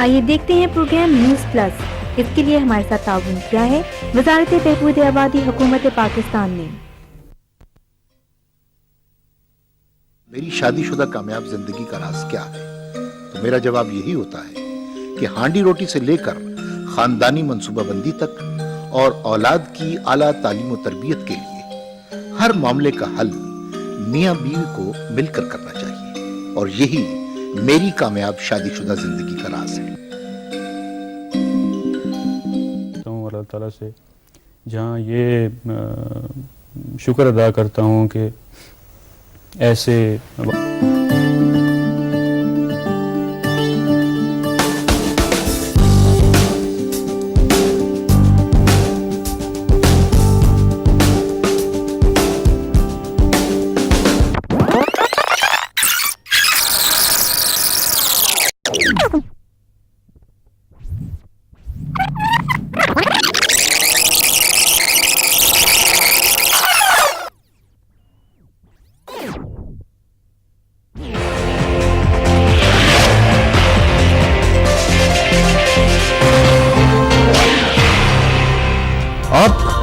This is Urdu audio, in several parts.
آئیے دیکھتے ہیں پروگرام نیوز پلس. اس کے لیے ہمارے ساتھ تعاون کیا ہے وزارت بہبود آبادی حکومت پاکستان نے. میری شادی شدہ کامیاب زندگی کا راز کیا ہے؟ تو میرا جواب یہی ہوتا ہے کہ ہانڈی روٹی سے لے کر خاندانی منصوبہ بندی تک اور اولاد کی اعلیٰ تعلیم و تربیت کے لیے ہر معاملے کا حل میاں بیوی کو مل کر کرنا چاہیے، اور یہی میری کامیاب شادی شدہ زندگی کا راز ہے. اللہ تعالیٰ سے جہاں یہ شکر ادا کرتا ہوں کہ ایسے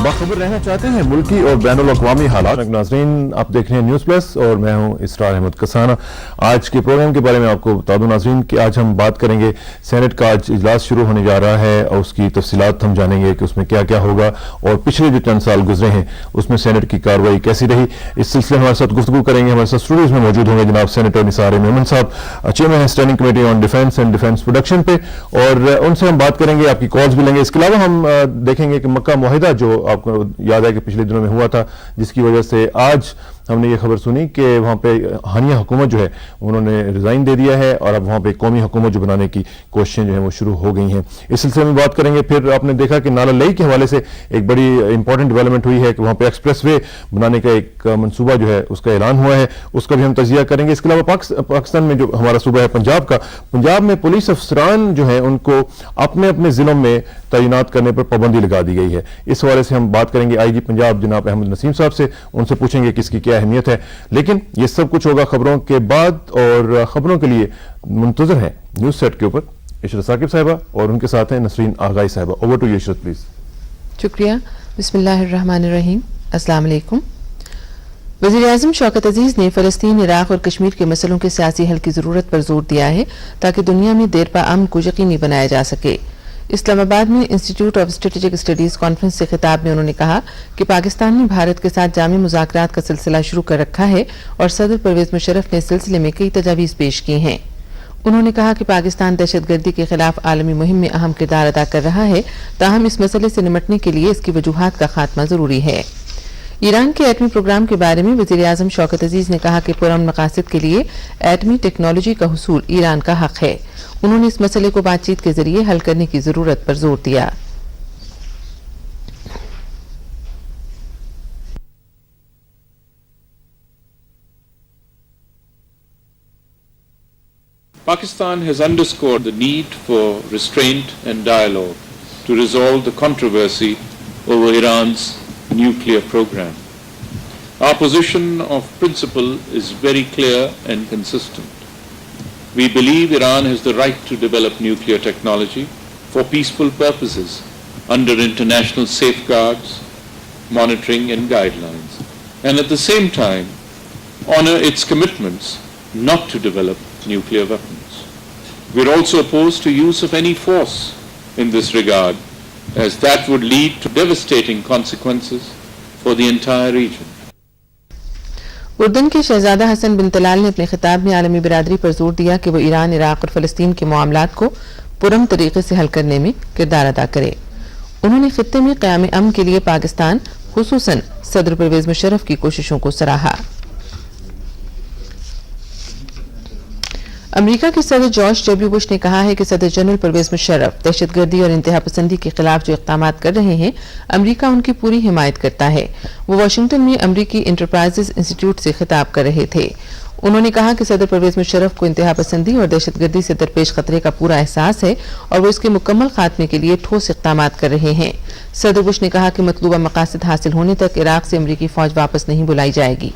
باخبر رہنا چاہتے ہیں ملکی اور بین الاقوامی حالات. ناظرین، آپ دیکھ رہے ہیں نیوز پلس اور میں ہوں اسرار احمد کسانہ. آج کے پروگرام کے بارے میں آپ کو بتا دوں ناظرین کہ آج ہم بات کریں گے سینٹ کا آج اجلاس شروع ہونے جا رہا ہے اور اس کی تفصیلات ہم جانیں گے کہ اس میں کیا کیا ہوگا اور پچھلے جو چند سال گزرے ہیں اس میں سینٹ کی کارروائی کیسی رہی. اس سلسلے میں ہمارے ساتھ گفتگو کریں گے. ہمارے ساتھ اسٹوڈیوز میں موجود ہوں گے جناب سینیٹر نثار مومن صاحب، chairman standing committee on defence and defence production پہ، اور ان سے ہم بات کریں گے، آپ کی کالز بھی لیں گے. اس کے علاوہ ہم دیکھیں گے کہ مکہ معاہدہ جو آپ کو یاد ہے کہ پچھلے دنوں میں ہوا تھا، جس کی وجہ سے آج ہم نے یہ خبر سنی کہ وہاں پہ حالیہ حکومت جو ہے انہوں نے ریزائن دے دیا ہے اور اب وہاں پہ قومی حکومت جو بنانے کی کوششیں جو ہیں وہ شروع ہو گئی ہیں. اس سلسلے میں بات کریں گے. پھر آپ نے دیکھا کہ نالا لئی کے حوالے سے ایک بڑی امپورٹنٹ ڈیولپمنٹ ہوئی ہے کہ وہاں پہ ایکسپریس وے بنانے کا ایک منصوبہ جو ہے اس کا اعلان ہوا ہے، اس کا بھی ہم تجزیہ کریں گے. اس کے علاوہ پاکستان میں جو ہمارا صوبہ ہے پنجاب میں پولیس افسران جو ہیں ان کو اپنے اپنے ضلعوں میں تعینات کرنے پر پابندی لگا دی گئی ہے. اس حوالے سے ہم بات کریں گے آئی جی پنجاب جناب احمد نسیم صاحب سے. ان سے پوچھیں گے کہ اس کی کیا اہمیت ہے. لیکن یہ سب کچھ ہوگا خبروں کے بعد، اور خبروں کے لیے منتظر ہیں نیوز سیٹ کے اوپر عشرت ثاقب صاحبہ اور ان کے ساتھ ہیں نسرین آغائی صاحبہ. Over to you Ishrat please. شکریہ. بسم اللہ الرحمن الرحیم. السلام علیکم. وزیر اعظم شوکت عزیز نے فلسطین، عراق اور کشمیر کے مسئلوں کے سیاسی حل کی ضرورت پر زور دیا ہے تاکہ دنیا میں دیر پا امن کو یقینی بنایا جا سکے. اسلام آباد میں institute of strategic studies conference سے خطاب میں انہوں نے کہا کہ پاکستان نے بھارت کے ساتھ جامع مذاکرات کا سلسلہ شروع کر رکھا ہے اور صدر پرویز مشرف نے اس سلسلے میں کئی تجاویز پیش کی ہیں. انہوں نے کہا کہ پاکستان دہشت گردی کے خلاف عالمی مہم میں اہم کردار ادا کر رہا ہے، تاہم اس مسئلے سے نمٹنے کے لیے اس کی وجوہات کا خاتمہ ضروری ہے. ایران کے ایٹمی پروگرام کے بارے میں وزیر اعظم شوکت عزیز نے کہا کہ پرامن مقاصد کے لیے ایٹمی ٹیکنالوجی کا حصول ایران کا حق ہے. انہوں نے اس مسئلے کو بات چیت کے ذریعے حل کرنے کی ضرورت پر زور دیا. Pakistan has underscored the need for restraint and dialogue to resolve the controversy over Iran's nuclear program. Our position of principle is very clear and consistent. We believe Iran has the right to develop nuclear technology for peaceful purposes under international safeguards, monitoring and guidelines, and at the same time honor its commitments not to develop nuclear weapons. We are also opposed to use of any force in this regard, as that would lead to devastating consequences for the entire region. اردن کے شہزادہ حسن بن طلال نے اپنے خطاب میں عالمی برادری پر زور دیا کہ وہ ایران، عراق اور فلسطین کے معاملات کو پرامن طریقے سے حل کرنے میں کردار ادا کرے. انہوں نے خطے میں قیام امن کے لیے پاکستان، خصوصاً صدر پرویز مشرف کی کوششوں کو سراہا. امریکہ کے صدر جارج ڈبلیو بش نے کہا ہے کہ صدر جنرل پرویز مشرف دہشت گردی اور انتہا پسندی کے خلاف جو اقدامات کر رہے ہیں، امریکہ ان کی پوری حمایت کرتا ہے. وہ واشنگٹن میں امریکی انٹرپرائزز انسٹیٹیوٹ سے خطاب کر رہے تھے. انہوں نے کہا کہ صدر پرویز مشرف کو انتہا پسندی اور دہشت گردی سے درپیش خطرے کا پورا احساس ہے اور وہ اس کے مکمل خاتمے کے لیے ٹھوس اقدامات کر رہے ہیں. صدر بش نے کہا کہ مطلوبہ مقاصد حاصل ہونے تک عراق سے امریکی فوج واپس نہیں بلائی جائے گی.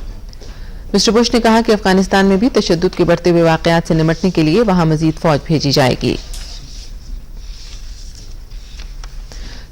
مسٹر بش نے کہا کہ افغانستان میں بھی تشدد کے بڑھتے ہوئے واقعات سے نمٹنے کے لیے وہاں مزید فوج بھیجی جائے گی.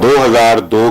2002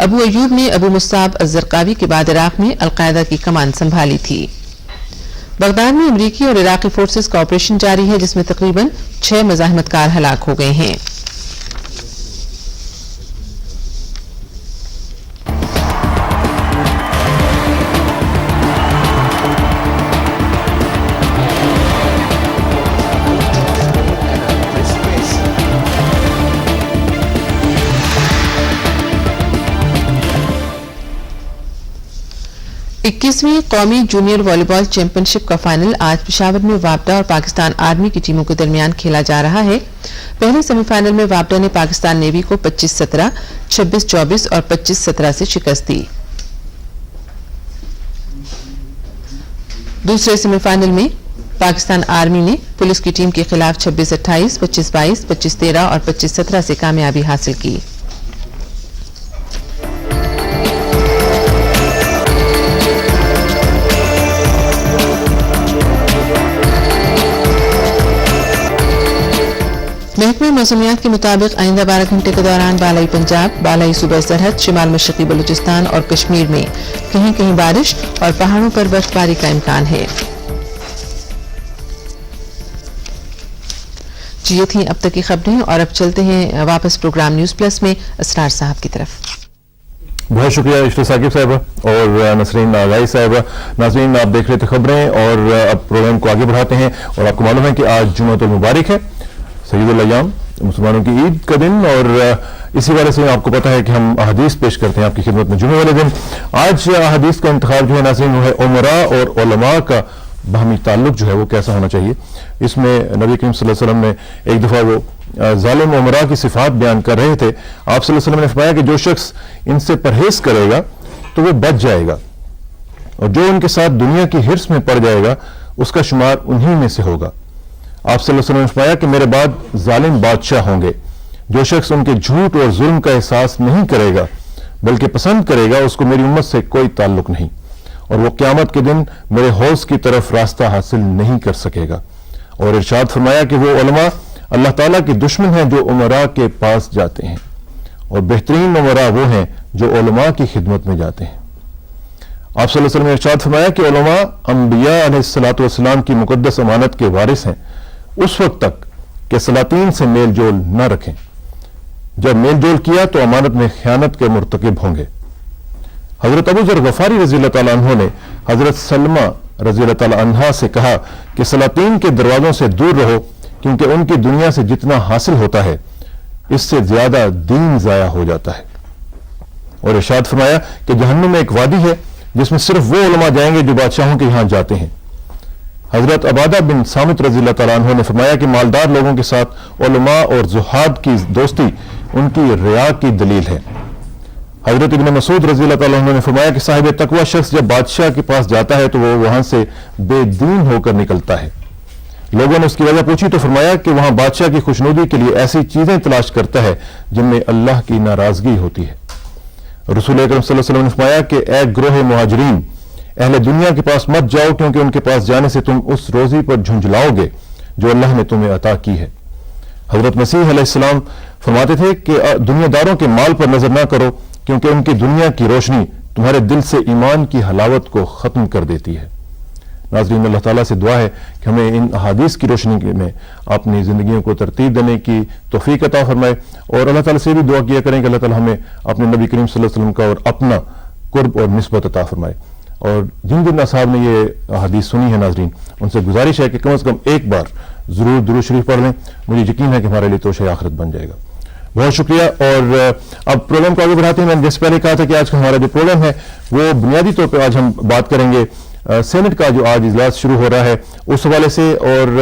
ابو ایوب نے ابو مصعب الزرقاوی کے بعد عراق میں القاعدہ کی کمان سنبھالی تھی۔ بغداد میں امریکی اور عراقی فورسز کا آپریشن جاری ہے جس میں تقریباً 6 مزاحمت کار ہلاک ہو گئے ہیں۔ اکیسویں قومی جونیئر والی بال چیمپئن شپ کا فائنل آج پشاور میں وابڈا اور پاکستان آرمی کی ٹیموں کے درمیان کھیلا جا رہا ہے۔ پہلے سیمی فائنل میں وابڈا نے پاکستان نیوی کو 25-17، 26-24 اور 25-17 سے شکست دی۔ دوسرے سیمی فائنل میں پاکستان آرمی نے پولیس کی ٹیم کے خلاف 26-28، 25-22، 25-13 اور 25-17 سے کامیابی حاصل کی۔ محکمہ موسمیات کے مطابق آئندہ 12 گھنٹے کے دوران بالائی پنجاب، بالائی صوبہ سرحد، شمال مشرقی بلوچستان اور کشمیر میں کہیں کہیں بارش اور پہاڑوں پر برف باری کا امکان ہے۔ یہ تھیں اب تک کی خبریں اور اب چلتے ہیں واپس پروگرام نیوز پلس میں اسرار صاحب کی طرف۔ بہت شکریہ عشرت ثاقب صاحبہ اور نسرین آغائی صاحبہ۔ ناظرین، آپ دیکھ رہے تھے خبریں اور اب پروگرام کو آگے بڑھاتے ہیں اور آپ کو معلوم ہے کہ آج جمعۃ المبارک ہے، سید الایام، مسلمانوں کی عید کا دن، اور اسی وجہ سے آپ کو پتا ہے کہ ہم احادیث پیش کرتے ہیں آپ کی خدمت میں جمعے والے دن۔ آج احادیث کا انتخاب جو ہے ناظرین وہ ہے عمراء اور علماء کا باہمی تعلق جو ہے وہ کیسا ہونا چاہیے۔ اس میں نبی کریم صلی اللہ علیہ وسلم نے ایک دفعہ وہ ظالم عمراء کی صفات بیان کر رہے تھے۔ آپ صلی اللہ علیہ وسلم نے فرمایا کہ جو شخص ان سے پرہیز کرے گا تو وہ بچ جائے گا، اور جو ان کے ساتھ دنیا کی ہرس میں پڑ جائے گا اس کا شمار انہی میں سے ہوگا۔ آپ صلی اللہ علیہ وسلم نے فرمایا کہ میرے بعد ظالم بادشاہ ہوں گے، جو شخص ان کے جھوٹ اور ظلم کا احساس نہیں کرے گا بلکہ پسند کرے گا اس کو میری امت سے کوئی تعلق نہیں، اور وہ قیامت کے دن میرے حوض کی طرف راستہ حاصل نہیں کر سکے گا۔ اور ارشاد فرمایا کہ وہ علماء اللہ تعالیٰ کے دشمن ہیں جو عمراء کے پاس جاتے ہیں، اور بہترین عمراء وہ ہیں جو علماء کی خدمت میں جاتے ہیں۔ آپ صلی اللہ علیہ وسلم نے ارشاد فرمایا کہ علماء انبیاء علیہ السلام کی مقدس امانت کے وارث ہیں اس وقت تک کہ سلاطین سے میل جول نہ رکھیں، جب میل جول کیا تو امانت میں خیانت کے مرتکب ہوں گے۔ حضرت ابو ذر غفاری رضی اللہ تعالیٰ عنہ نے حضرت سلمہ رضی اللہ تعالیٰ عنہا سے کہا کہ سلاطین کے دروازوں سے دور رہو، کیونکہ ان کی دنیا سے جتنا حاصل ہوتا ہے اس سے زیادہ دین ضائع ہو جاتا ہے۔ اور ارشاد فرمایا کہ جہنم میں ایک وادی ہے جس میں صرف وہ علماء جائیں گے جو بادشاہوں کے یہاں جاتے ہیں۔ حضرت عبادہ بن صامت رضی اللہ تعالیٰ عنہ نے فرمایا کہ مالدار لوگوں کے ساتھ علماء اور زہاد کی دوستی ان کی ریا کی دلیل ہے۔ حضرت ابن مسعود رضی اللہ تعالیٰ عنہ نے فرمایا کہ صاحب تقوی شخص جب بادشاہ کے پاس جاتا ہے تو وہ وہاں سے بے دین ہو کر نکلتا ہے۔ لوگوں نے اس کی وجہ پوچھی تو فرمایا کہ وہاں بادشاہ کی خوشنودی کے لیے ایسی چیزیں تلاش کرتا ہے جن میں اللہ کی ناراضگی ہوتی ہے۔ رسول اکرم صلی اللہ علیہ وسلم نے فرمایا کہ اے گروہ مہاجرین، اہل دنیا کے پاس مت جاؤ، کیونکہ ان کے پاس جانے سے تم اس روزی پر جھنجھلاؤ گے جو اللہ نے تمہیں عطا کی ہے۔ حضرت مسیح علیہ السلام فرماتے تھے کہ دنیا داروں کے مال پر نظر نہ کرو، کیونکہ ان کی دنیا کی روشنی تمہارے دل سے ایمان کی حلاوت کو ختم کر دیتی ہے۔ ناظرین، اللہ تعالیٰ سے دعا ہے کہ ہمیں ان احادیث کی روشنی میں اپنی زندگیوں کو ترتیب دینے کی توفیق عطا فرمائے، اور اللہ تعالیٰ سے بھی دعا کیا کریں کہ اللہ تعالیٰ ہمیں اپنے نبی کریم صلی اللہ علیہ وسلم کا اور اپنا قرب اور نسبت عطا فرمائے۔ اور جن جن اصحاب نے یہ حدیث سنی ہے ناظرین، ان سے گزارش ہے کہ کم از کم ایک بار ضرور درود شریف پڑھ لیں، مجھے یقین ہے کہ ہمارے لیے توشہ آخرت بن جائے گا۔ بہت شکریہ، اور اب پروگرام کو آگے بڑھاتے ہیں۔ میں نے جس پہلے کہا تھا کہ آج کا ہمارا جو پروگرام ہے وہ بنیادی طور پہ آج ہم بات کریں گے سینٹ کا جو آج اجلاس شروع ہو رہا ہے اس حوالے سے، اور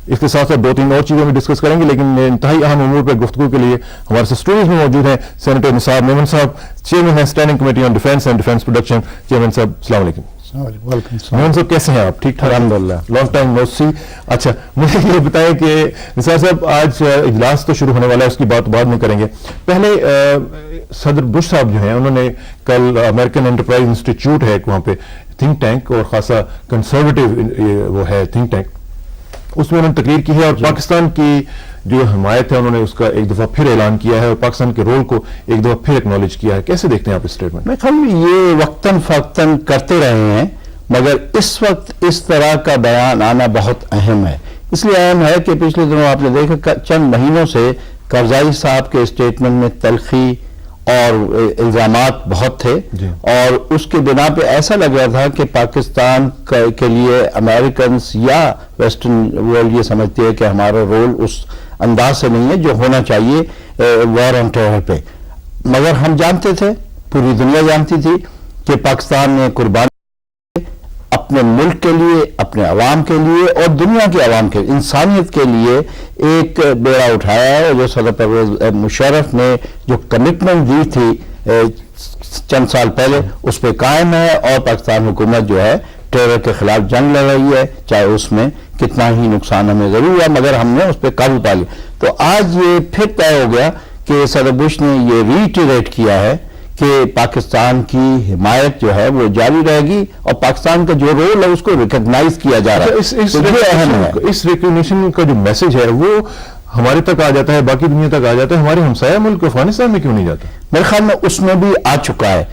اس کے ساتھ ساتھ دو تین اور چیزیں بھی ڈسکس کریں گے، لیکن انتہائی اہم امور پر گفتگو کے لیے ہمارے سے اسٹوڈیوز میں موجود ہیں سینیٹر نصاب میمن صاحب، چیئرمین ہیں standing committee on defence and defence production. Chairman صاحب السلام علیکم۔ ویلکم میمن صاحب کیسے ہیں آپ؟ ٹھیک ٹھاک؟ الحمدللہ۔ لانگ ٹائم نو سی۔ اچھا، مجھے یہ بتائیں کہ نثار صاحب آج اجلاس تو شروع ہونے والا ہے، اس کی بات بعد میں کریں گے۔ پہلے صدر بش صاحب جو ہیں انہوں نے کل امریکن انٹرپرائز انسٹیٹیوٹ ہے وہاں پہ تھنک ٹینک، اور خاصا کنسرویٹو وہ ہے تھنک ٹینک، اس میں انہوں نے تقریر کی ہے اور پاکستان کی جو حمایت ہے انہوں نے اس کا ایک دفعہ پھر اعلان کیا ہے اور پاکستان کے رول کو ایک دفعہ پھر ایکنالج کیا ہے. کیسے دیکھتے ہیں آپ اسٹیٹمنٹ؟ میں خیال میں یہ وقتاً فوقتاً کرتے رہے ہیں، مگر اس وقت اس طرح کا بیان آنا بہت اہم ہے. اس لیے اہم ہے کہ پچھلے دنوں آپ نے دیکھا چند مہینوں سے کرزائی صاحب کے اسٹیٹمنٹ میں تلخی اور الزامات بہت تھے، اور اس کے بنا پہ ایسا لگ رہا تھا کہ پاکستان کے لیے امریکنز یا ویسٹرن ورلڈ یہ سمجھتے ہیں کہ ہمارا رول اس انداز سے نہیں ہے جو ہونا چاہیے وار آن ٹیرر پہ. مگر ہم جانتے تھے، پوری دنیا جانتی تھی کہ پاکستان نے قربانی اپنے ملک کے لیے، اپنے عوام کے لیے اور دنیا کے عوام کے انسانیت کے لیے ایک بیڑا اٹھایا ہے. جو صدر پرویز مشرف نے جو کمٹمنٹ دی تھی چند سال پہلے اس پہ قائم ہے، اور پاکستان حکومت جو ہے ٹیرر کے خلاف جنگ لڑ رہی ہے، چاہے اس میں کتنا ہی نقصان ہمیں ضرور ہوا مگر ہم نے اس پہ قابو پا لیا. تو آج یہ پھر طے ہو گیا کہ صدر بش نے یہ ریٹریٹ کیا ہے کہ پاکستان کی حمایت جو ہے وہ جاری رہے گی اور پاکستان کا جو رول ہے اس کو ریکگنائز کیا جا رہا ہے. یہ اہم ہے. اس ریکگنیشن کا جو میسج ہے وہ ہمارے تک آ جاتا ہے، باقی دنیا تک آ جاتا ہے، ہمارے ہمسایہ ملک افغانستان میں کیوں نہیں جاتا؟ میرے خیال میں اس میں بھی آ چکا ہے.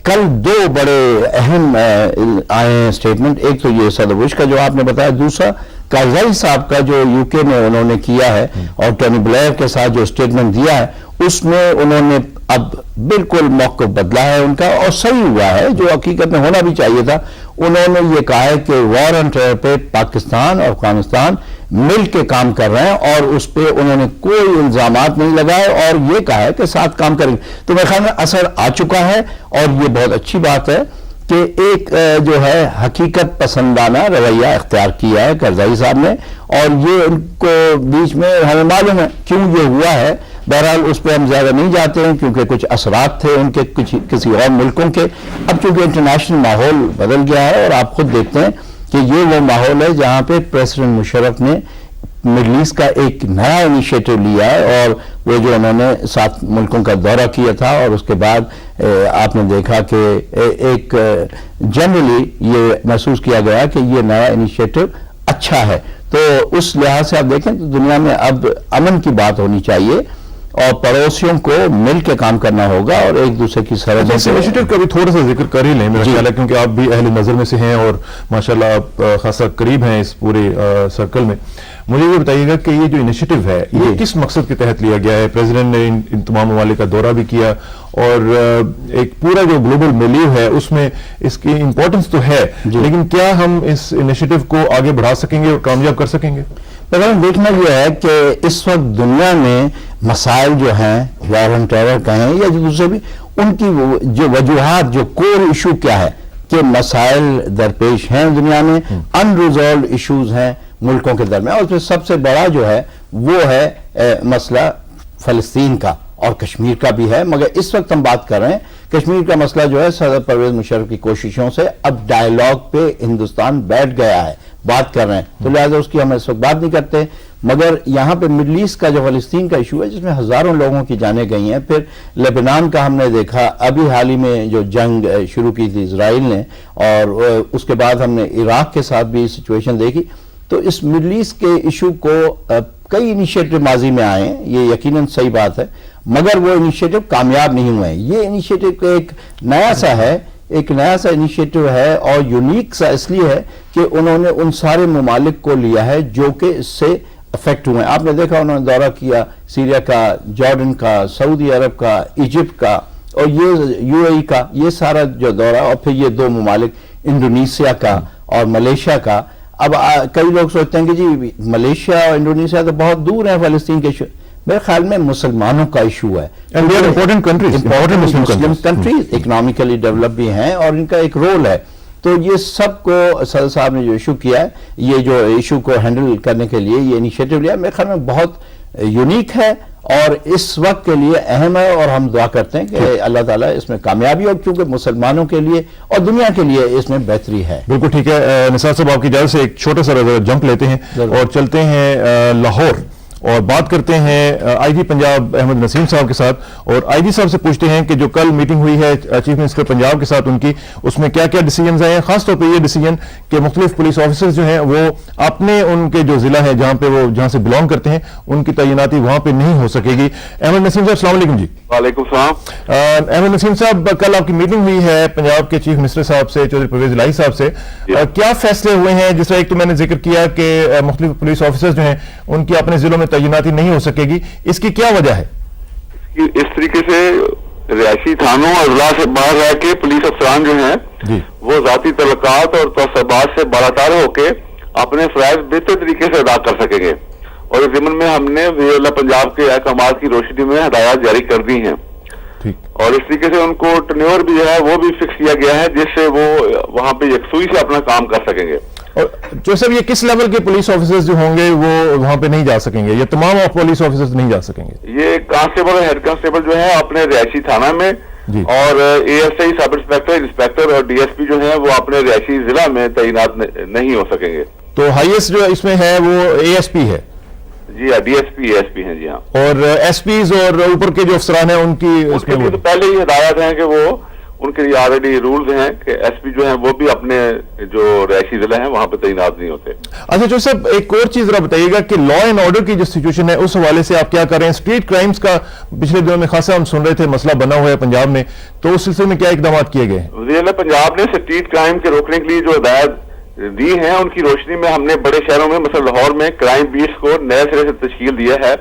کل دو بڑے اہم آئے ہیں اسٹیٹمنٹ. ایک تو یہ صدر بش کا جو آپ نے بتایا، دوسرا کرزائی صاحب کا جو یو کے میں انہوں نے کیا ہے اور ٹونی بلیئر کے ساتھ جو اسٹیٹمنٹ دیا ہے اس میں انہوں نے اب بالکل موقف بدلا ہے ان کا، اور صحیح ہوا ہے جو حقیقت میں ہونا بھی چاہیے تھا. انہوں نے یہ کہا ہے کہ وار آن ٹیرر پہ پاکستان اور افغانستان مل کے کام کر رہے ہیں، اور اس پہ انہوں نے کوئی الزامات نہیں لگائے اور یہ کہا ہے کہ ساتھ کام کریں گے. تو میرے خیال میں اثر آ چکا ہے اور یہ بہت اچھی بات ہے کہ ایک جو ہے حقیقت پسندانہ رویہ اختیار کیا ہے کرزائی صاحب نے، اور یہ ان کو بیچ میں ہمیں معلوم ہے کیوں یہ ہوا ہے. بہرحال اس پہ ہم زیادہ نہیں جاتے ہیں کیونکہ کچھ اثرات تھے ان کے کسی اور ملکوں کے. اب چونکہ انٹرنیشنل ماحول بدل گیا ہے اور آپ خود دیکھتے ہیں کہ یہ وہ ماحول ہے جہاں پہ پریزیڈنٹ مشرف نے مڈل ایسٹ کا ایک نیا انیشیٹو لیا ہے، اور وہ جو انہوں نے 7 ملکوں کا دورہ کیا تھا اور اس کے بعد آپ نے دیکھا کہ ایک جنرلی یہ محسوس کیا گیا کہ یہ نیا انیشیٹو اچھا ہے. تو اس لحاظ سے آپ دیکھیں تو دنیا میں اب امن کی بات ہونی چاہیے اور پڑوسیوں کو مل کے کام کرنا ہوگا اور ایک دوسرے کی سرحدوں اس انیشیٹو کا بھی تھوڑا سا ذکر کر ہی لیں میرا خیال ہے، کیونکہ آپ بھی اہل نظر میں سے ہیں اور ماشاءاللہ آپ خاصا قریب ہیں اس پورے سرکل میں. مجھے یہ بتائیے گا کہ یہ جو انیشیٹو ہے یہ کس مقصد کے تحت لیا گیا ہے؟ پریزیڈنٹ نے ان تمام ممالک کا دورہ بھی کیا اور ایک پورا جو گلوبل ملیو ہے اس میں اس کی امپورٹنس تو ہے، لیکن کیا ہم اس انیشیٹو کو آگے بڑھا سکیں گے اور کامیاب کر سکیں گے؟ دیکھنا یہ ہے کہ اس وقت دنیا میں مسائل جو ہیں وار آن ٹیرر کہیں یا جو دوسرے بھی، ان کی جو وجوہات جو کور ایشو کیا ہے کہ مسائل درپیش ہیں دنیا میں، ان ریزالوڈ ایشوز ہیں ملکوں کے درمیان، اور اس میں سب سے بڑا جو ہے وہ ہے مسئلہ فلسطین کا اور کشمیر کا بھی ہے. مگر اس وقت ہم بات کر رہے ہیں کشمیر کا مسئلہ جو ہے صدر پرویز مشرف کی کوششوں سے اب ڈائیلاگ پہ ہندوستان بیٹھ گیا ہے، بات کر رہے ہیں، تو لہٰذا اس کی ہم اس وقت بات نہیں کرتے. مگر یہاں پہ مڈل ایسٹ کا جو فلسطین کا ایشو ہے جس میں ہزاروں لوگوں کی جانیں گئی ہیں، پھر لیبنان کا ہم نے دیکھا ابھی حال ہی میں جو جنگ شروع کی تھی اسرائیل نے، اور اس کے بعد ہم نے عراق کے ساتھ بھی سچویشن دیکھی. تو اس مڈل ایسٹ کے ایشو کو کئی انیشیٹو ماضی میں آئے ہیں، یہ یقیناً صحیح بات ہے، مگر وہ انیشیٹو کامیاب نہیں ہوئے ہیں. یہ انیشیٹو ایک نیا سا ہے، ایک نیا سا انیشیٹو ہے اور یونیک سا اس لیے ہے کہ انہوں نے ان سارے ممالک کو لیا ہے جو کہ اس سے افیکٹ ہوئے ہیں. آپ نے دیکھا انہوں نے دورہ کیا سیریا کا، جارڈن کا، سعودی عرب کا، ایجپٹ کا اور یہ یو اے ای کا، یہ سارا جو دورہ، اور پھر یہ 2 ممالک انڈونیشیا کا اور ملیشیا کا. اب کئی لوگ سوچتے ہیں کہ جی ملیشیا اور انڈونیشیا تو بہت دور ہیں فلسطین کے ایشو. میرے خیال میں مسلمانوں کا ایشو ہے، مسلم کنٹریز اکنامکلی ڈیولپ بھی ہیں اور ان کا ایک رول ہے. تو یہ سب کو صدر صاحب نے جو ایشو کیا ہے، یہ جو ایشو کو ہینڈل کرنے کے لیے یہ انیشیٹو لیا، میرے خیال میں بہت یونیک ہے اور اس وقت کے لیے اہم ہے، اور ہم دعا کرتے ہیں کہ اللہ تعالیٰ اس میں کامیابی ہو، کیونکہ مسلمانوں کے لیے اور دنیا کے لیے اس میں بہتری ہے. بالکل ٹھیک ہے. نثار صاحب آپ کی اجازت سے ایک چھوٹا سا جمپ لیتے ہیں اور چلتے ہیں لاہور اور بات کرتے ہیں آئی جی پنجاب احمد نسیم صاحب کے ساتھ، اور آئی جی صاحب سے پوچھتے ہیں کہ جو کل میٹنگ ہوئی ہے چیف منسٹر پنجاب کے ساتھ ان کی، اس میں کیا کیا ڈیسیجنز آئے ہیں، خاص طور پہ یہ ڈیسیجن کہ مختلف پولیس آفیسرز جو ہیں وہ اپنے ان کے جو ضلع ہے جہاں سے بلانگ کرتے ہیں ان کی تعیناتی وہاں پہ نہیں ہو سکے گی۔ احمد نسیم صاحب السلام علیکم جی۔ وعلیکم السلام۔ احمد نسیم صاحب، کل آپ کی میٹنگ ہوئی ہے پنجاب کے چیف منسٹر صاحب سے، چودھری پرویز الہی صاحب سے، کیا فیصلے ہوئے ہیں؟ جس طرح ایک تو میں نے ذکر کیا کہ مختلف پولیس آفیسرز جو ہیں ان کی اپنے ضلعوں میں تعیناتی نہیں ہو سکے گی، اس کی کیا وجہ ہے؟ اس طریقے سے رہائشی تھانوں اور اضلاع سے باہر رہ کے پولیس افسران جو ہیں جی وہ ذاتی تعلقات اور تعصبات سے بالاتر ہو کے اپنے فرائض بہتر طریقے سے ادا کر سکیں گے، اور اس ضمن میں ہم نے وزیر اعلیٰ پنجاب کے احکامات کی روشنی میں ہدایات جاری کر دی ہیں، اور اس طریقے سے ان کو ٹرنیور بھی جو ہے وہ بھی فکس کیا گیا ہے جس سے وہ وہاں پہ یکسوئی سے اپنا کام کر سکیں گے۔ اور جو سب یہ کس لیول کے پولیس آفیسرز جو ہوں گے وہ وہاں پہ نہیں جا سکیں گے، یا تمام پولیس آفیسرز نہیں جا سکیں گے؟ یہ کانسٹیبل اور ہیڈ کانسٹیبل جو ہے اپنے رہائشی تھانہ میں جی، اور A S I sub inspector اور ڈی ایس پی جو ہیں وہ اپنے رہائشی ضلع میں تعینات نہیں ہو سکیں گے۔ تو ہائیسٹ جو اس میں ہے وہ اے ایس پی ہے؟ جی ہاں، ڈی ایس پی ہیں جی ہاں۔ اور ایس پیز اور اوپر کے جو افسران ہیں ان کی اس میں تو پہلے ہی ہدایات ہیں کہ وہ ان کے لیے آلریڈی رولز ہیں کہ ایس پی جو ہیں وہ بھی اپنے جو رہائشی ضلع ہیں وہاں پہ تعینات نہیں ہوتے۔ اچھا جو صاحب ایک اور چیز ذرا بتائیے گا کہ لا اینڈ آرڈر کی جو سچویشن ہے اس حوالے سے آپ کیا کر رہے ہیں؟ اسٹریٹ کرائمز کا پچھلے دنوں میں خاصا ہم سن رہے تھے مسئلہ بنا ہوا ہے پنجاب میں، تو اس سلسلے میں کیا اقدامات کیے گئے ہیں؟ وزیر اعلیٰ پنجاب نے اسٹریٹ کرائم کے روکنے کے لیے جو ہدایات دی ہیں ان کی روشنی میں ہم نے بڑے شہروں میں مثلا لاہور میں کرائم بیٹس کو نئے سرے سے تشکیل دیا ہے